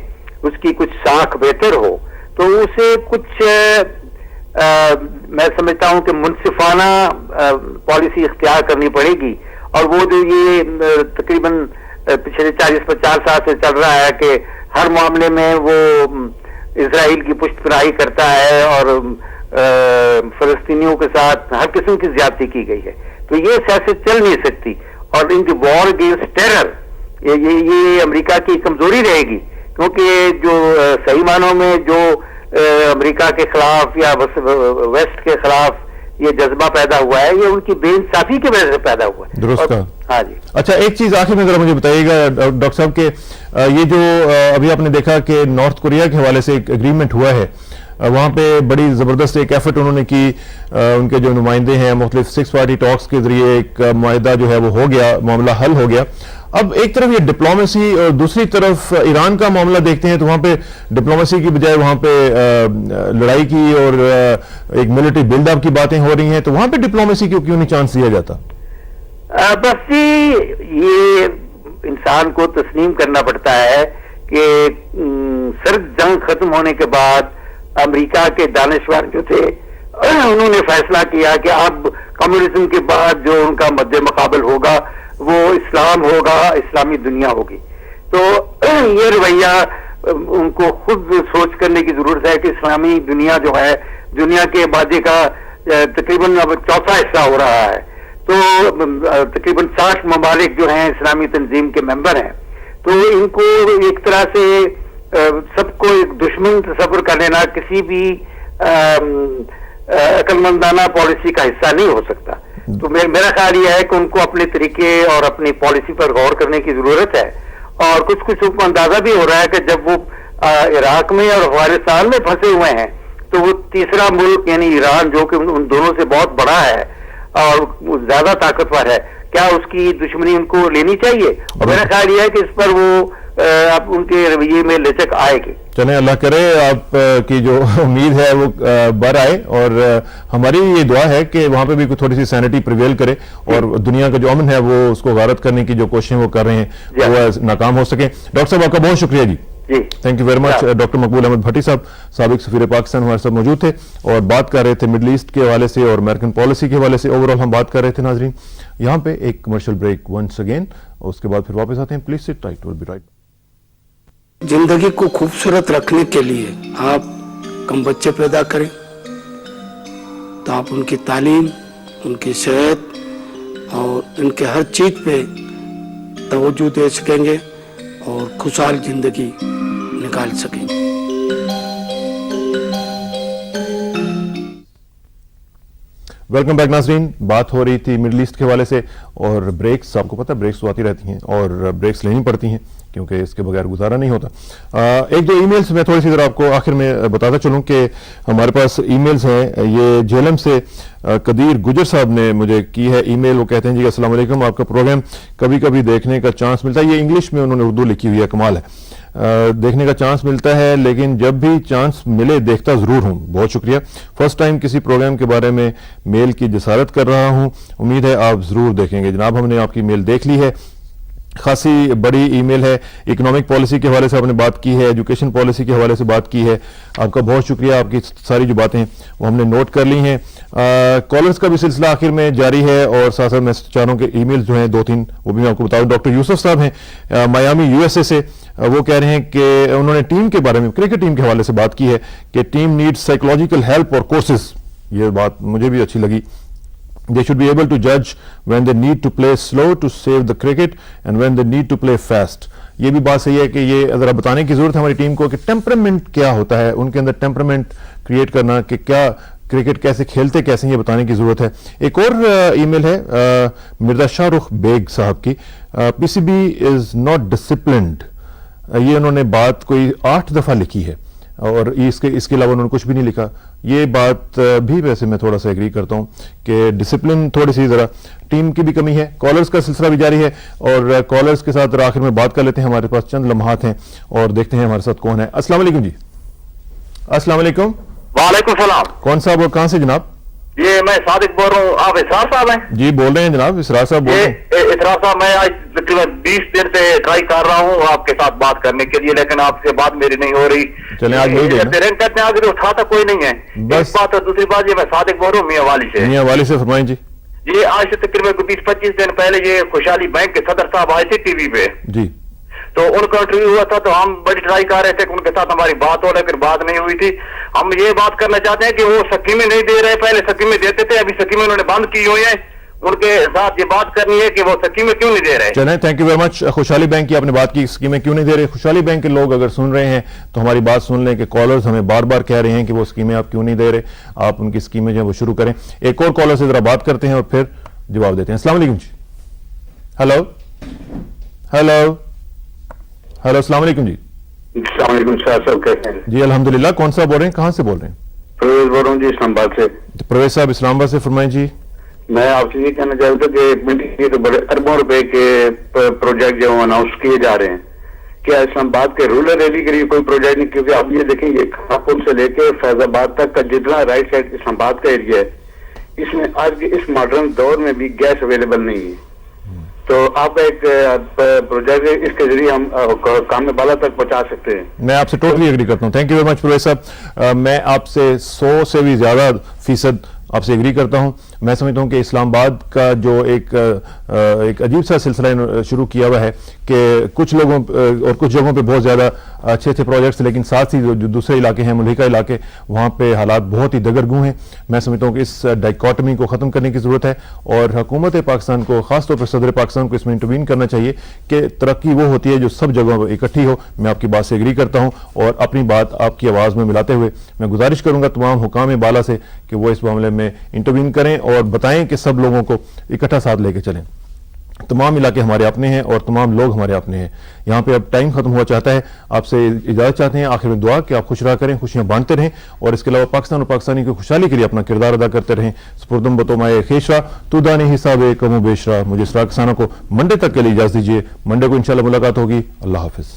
اس کی کچھ ساکھ بہتر ہو تو اسے کچھ میں سمجھتا ہوں کہ منصفانہ پالیسی اختیار کرنی پڑے گی، اور وہ جو یہ تقریباً پچھلے 40-50 سال سے چل رہا ہے کہ ہر معاملے میں وہ اسرائیل کی پشت پناہی کرتا ہے اور فلسطینیوں کے ساتھ ہر قسم کی زیادتی کی گئی ہے، تو یہ سیاست چل نہیں سکتی، اور ان کی وار اگینسٹ ٹیرر یہ امریکہ کی کمزوری رہے گی، کیونکہ جو صحیح معنوں میں جو امریکہ کے خلاف یا ویسٹ کے خلاف یہ جذبہ پیدا ہوا ہے، یہ ان کی بے انصافی کی وجہ سے پیدا ہوا ہے۔ درست کہا۔ ہاں جی۔ اچھا، ایک چیز آخر میں ذرا مجھے بتائیے گا ڈاکٹر صاحب کہ یہ جو ابھی آپ نے دیکھا کہ نارتھ کوریا کے حوالے سے ایک اگریمنٹ ہوا ہے، وہاں پہ بڑی زبردست ایک ایفرٹ انہوں نے کی، ان کے جو نمائندے ہیں مختلف 6 پارٹی ٹاکس کے ذریعے ایک معاہدہ جو ہے وہ ہو گیا، معاملہ حل ہو گیا۔ اب ایک طرف یہ ڈپلومیسی اور دوسری طرف ایران کا معاملہ دیکھتے ہیں تو وہاں پہ ڈپلومیسی کی بجائے وہاں پہ لڑائی کی اور ایک ملٹری بلڈ اپ کی باتیں ہو رہی ہیں، تو وہاں پہ ڈپلومیسی کو کیوں نہیں چانس دیا جاتا؟ بس یہ انسان کو تسلیم کرنا پڑتا ہے کہ سرد جنگ ختم ہونے کے بعد امریکہ کے دانشور جو تھے انہوں نے فیصلہ کیا کہ اب کمیونزم کے بعد جو ان کا مد مقابل ہوگا وہ اسلام ہوگا، اسلامی دنیا ہوگی۔ تو یہ رویہ ان کو خود سوچ کرنے کی ضرورت ہے کہ اسلامی دنیا جو ہے دنیا کے آبادی کا تقریباً اب 4واں حصہ ہو رہا ہے، تو تقریباً 60 ممالک جو ہیں اسلامی تنظیم کے ممبر ہیں، تو ان کو ایک طرح سے سب کو ایک دشمن تصور کر لینا کسی بھی عقل مندانہ پالیسی کا حصہ نہیں ہو سکتا. تو میرا خیال یہ ہے کہ ان کو اپنے طریقے اور اپنی پالیسی پر غور کرنے کی ضرورت ہے. اور کچھ کو اندازہ بھی ہو رہا ہے کہ جب وہ عراق میں اور افغانستان میں پھنسے ہوئے ہیں تو وہ تیسرا ملک یعنی ایران جو کہ ان دونوں سے بہت بڑا ہے اور زیادہ طاقتور ہے, کیا اس کی دشمنی ان کو لینی چاہیے؟ اور میرا خیال یہ ہے کہ اس پر وہ اب ان کے رویے میں لچک آئے گی. چلیں اللہ کرے آپ کی جو امید ہے وہ بر آئے, اور ہماری یہ دعا ہے کہ وہاں پہ بھی تھوڑی سی سینٹی پریویل کرے اور دنیا کا جو امن ہے وہ اس کو غارت کرنے کی جو کوششیں وہ کر رہے ہیں وہ ناکام ہو سکیں. ڈاکٹر صاحب آپ کا بہت شکریہ جی, thank you very much. Doctor Maqbool Ahmed Bhatti صاحب سابق سفیر پاکستان ہمارے ساتھ موجود تھے اور بات کر رہے تھے مڈل ایسٹ کے حوالے سے اور امریکن پالیسی کے حوالے سے. اوور آل ہم بات کر رہے تھے. ناظرین یہاں پہ ایک کمرشل بریک ونس اگین, اور اس کے بعد پھر واپس آتے ہیں. Please sit tight, will be right. زندگی کو خوبصورت رکھنے کے لیے آپ کم بچے پیدا کریں تو آپ ان کی تعلیم, ان کی صحت اور ان کے ہر چیز پہ توجہ دے سکیں گے اور خوشحال زندگی نکال سکیں گے. ویلکم بیک ناظرین. بات ہو رہی تھی مڈل ایسٹ کے حوالے سے اور بریکس, آپ کو پتہ بریکس تو آتی رہتی ہیں اور بریکس لینی پڑتی ہیں کیونکہ اس کے بغیر گزارا نہیں ہوتا. ایک دو ای میلز میں تھوڑی سی ذرا آپ کو آخر میں بتاتا چلوں کہ ہمارے پاس ای میلز ہیں. یہ جہلم سے قدیر گجر صاحب نے مجھے کی ہے ای میل. وہ کہتے ہیں جی السلام علیکم, آپ کا پروگرام کبھی کبھی دیکھنے کا چانس ملتا ہے. یہ انگلش میں انہوں نے اردو لکھی ہوئی ہے, کمال ہے. دیکھنے کا چانس ملتا ہے لیکن جب بھی چانس ملے دیکھتا ضرور ہوں. بہت شکریہ. فرسٹ ٹائم کسی پروگرام کے بارے میں میل کی جسارت کر رہا ہوں, امید ہے آپ ضرور دیکھیں گے. جناب ہم نے آپ کی میل دیکھ لی ہے, خاصی بڑی ای میل ہے. اکنامک پالیسی کے حوالے سے آپ نے بات کی ہے, ایجوکیشن پالیسی کے حوالے سے بات کی ہے. آپ کا بہت شکریہ, آپ کی ساری جو باتیں وہ ہم نے نوٹ کر لی ہیں. کالرز کا بھی سلسلہ آخر میں جاری ہے اور ساتھ ساتھ میں چاہ رہا ہوں کہ ای میلز جو ہیں دو تین وہ بھی میں آپ کو بتاؤں. ڈاکٹر یوسف صاحب ہیں میامی یو ایس اے سے, وہ کہہ رہے ہیں کہ انہوں نے ٹیم کے بارے میں, کرکٹ ٹیم کے حوالے سے بات کی ہے کہ ٹیم نیڈ سائیکولوجیکل ہیلپ اور کورسز. یہ بات مجھے بھی اچھی لگی. They should be able to judge when they need to play slow to save the cricket and when they need to play fast. یہ بھی بات صحیح ہے کہ یہ ذرا بتانے کی ضرورت ہے ہماری ٹیم کو کہ ٹیمپرامنٹ کیا ہوتا ہے, ان کے اندر ٹیمپرامنٹ کریٹ کرنا کہ کیا کرکٹ کیسے کھیلتے کیسے, یہ بتانے کی ضرورت ہے. ایک اور ای میل ہے مرزا شاہ رخ بیگ صاحب کی, P C B is not disciplined. یہ انہوں نے بات کوئی 8 دفعہ لکھی ہے اور اس کے علاوہ انہوں نے کچھ بھی نہیں لکھا. یہ بات بھی ویسے میں تھوڑا سا ایگری کرتا ہوں کہ ڈسپلن تھوڑی سی ذرا ٹیم کی بھی کمی ہے. کالرز کا سلسلہ بھی جاری ہے اور کالرز کے ساتھ آخر میں بات کر لیتے ہیں. ہمارے پاس چند لمحات ہیں اور دیکھتے ہیں ہمارے ساتھ کون ہے. السلام علیکم جی. السلام علیکم. وعلیکم السلام. کون صاحب اور کہاں سے جناب؟ یہ میں صادق بول رہا ہوں. آپ اسرار صاحب ہیں؟ جی بول رہے ہیں جناب, اسرار صاحب بول رہے ہیں. اسرار صاحب میں آج تقریباً 20 دن سے ٹرائی کر رہا ہوں آپ کے ساتھ بات کرنے کے لیے, لیکن آپ سے بات میری نہیں ہو رہی. چلیں آج نہیں کہتے ہیں آگے اٹھاتا کوئی نہیں ہے. بس بات اور دوسری بات, یہ میں صادق بول رہا ہوں میاں والی سے. میاں والی سے فرمائیں جی. یہ آج سے تقریباً 20-25 دن پہلے یہ خوشحالی بینک کے صدر صاحب آئے تھے ٹی وی پہ جی, تو ان کا انٹرویو ہوا تھا, تو ہم بڑی ٹرائی کر رہے تھے کہ ان کے ساتھ ہماری بات ہو, لیکن بات نہیں ہوئی تھی. ہم یہ بات کرنا چاہتے ہیں کہ وہ سکیمیں نہیں دے رہے, پہلے سکیمیں دیتے تھے, ابھی سکیمیں انہوں نے بند کی ہوئی ہیں. ان کے ساتھ یہ بات کرنی ہے کہ وہ سکیمیں کیوں نہیں دے رہے. چلیں تھینک یو ویری مچ. خوشحالی بینک کی آپ نے بات کی, اسکیمیں کیوں نہیں دے رہے. خوشحالی بینک کے لوگ اگر سن رہے ہیں تو ہماری بات سن لیں کہ کالرز ہمیں بار بار کہہ رہے ہیں کہ وہ اسکیمیں آپ کیوں نہیں دے رہے, آپ ان کی اسکیمیں جو ہیں وہ شروع کریں. ایک اور کالر سے ذرا بات کرتے ہیں اور پھر جواب دیتے ہیں. السلام علیکم جی. ہیلو ہیلو ہیلو السلام علیکم جی. السلام علیکم شاہ صاحب, کیسے ہیں؟ جی الحمدللہ. کون صاحب بول رہے ہیں, کہاں سے بول رہے ہیں؟ پرویز بول رہا ہوں جی, اسلام آباد سے. پرویز صاحب اسلام آباد سے فرمائیں جی. میں آپ سے یہ کہنا چاہتا ہوں کہ تو بڑے اربوں روپے کے پروجیکٹ جو اناؤنس کیے جا رہے ہیں, کیا اسلام آباد کے رورل ایریا کے لیے کوئی پروجیکٹ نہیں؟ کیونکہ آپ یہ دیکھیں گے کھاپور سے لے کے فیض آباد تک کا جتنا رائٹ سائڈ اسلام آباد کا ایریا ہے, اس میں آج کے اس ماڈرن دور میں بھی گیس اویلیبل نہیں ہے. تو آپ ایک پروجیکٹ اس کے ذریعے ہم کام میں بالا تک پہنچا سکتے ہیں. میں آپ سے ٹوٹلی ایگری کرتا ہوں. Thank you very much Parvez صاحب. میں آپ سے 100 سے بھی زیادہ فیصد آپ سے ایگری کرتا ہوں. میں سمجھتا ہوں کہ اسلام آباد کا جو ایک عجیب سا سلسلہ شروع کیا ہوا ہے کہ کچھ لوگوں اور کچھ جگہوں پہ بہت زیادہ اچھے اچھے پروجیکٹس، لیکن ساتھ ہی جو دوسرے علاقے ہیں، ملحقہ علاقے، وہاں پہ حالات بہت ہی دگرگوں ہیں. میں سمجھتا ہوں کہ اس ڈائیکاٹمی کو ختم کرنے کی ضرورت ہے اور حکومت پاکستان کو، خاص طور پر صدر پاکستان کو اس میں انٹروین کرنا چاہیے کہ ترقی وہ ہوتی ہے جو سب جگہوں پہ اکٹھی ہو. میں آپ کی بات سے ایگری کرتا ہوں اور اپنی بات آپ کی آواز میں ملاتے ہوئے میں گزارش کروں گا تمام حکام بالا سے کہ وہ اس معاملے میں انٹروین کریں اور بتائیں کہ سب لوگوں کو اکٹھا ساتھ لے کے چلیں. تمام علاقے ہمارے اپنے ہیں اور تمام لوگ ہمارے اپنے ہیں. یہاں پہ اب ٹائم ختم ہوا چاہتا ہے. آپ سے اجازت چاہتے ہیں آخر میں دعا کہ آپ خوش رہا کریں، خوشیاں بانٹتے رہیں اور اس کے علاوہ پاکستان اور پاکستانی کی خوشحالی کے لیے اپنا کردار ادا کرتے رہیں. سپردم بتومائے خیشرا تو دانے حساب کم و بیشرا. مجھے اسرار کسانہ کو منڈے تک کے لیے اجازت دیجیے. منڈے کو انشاءاللہ ملاقات ہوگی. اللہ حافظ.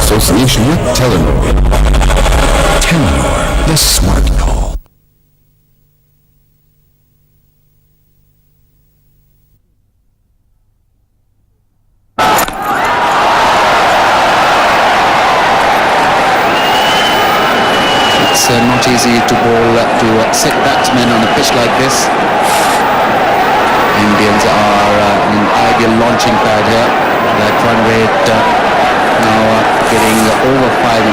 Association with Telenor. Telenor, the smart call. It's not easy to bowl to set batsmen on a pitch like this. Indians are in an ideal launching pad here. That run rate now getting over 5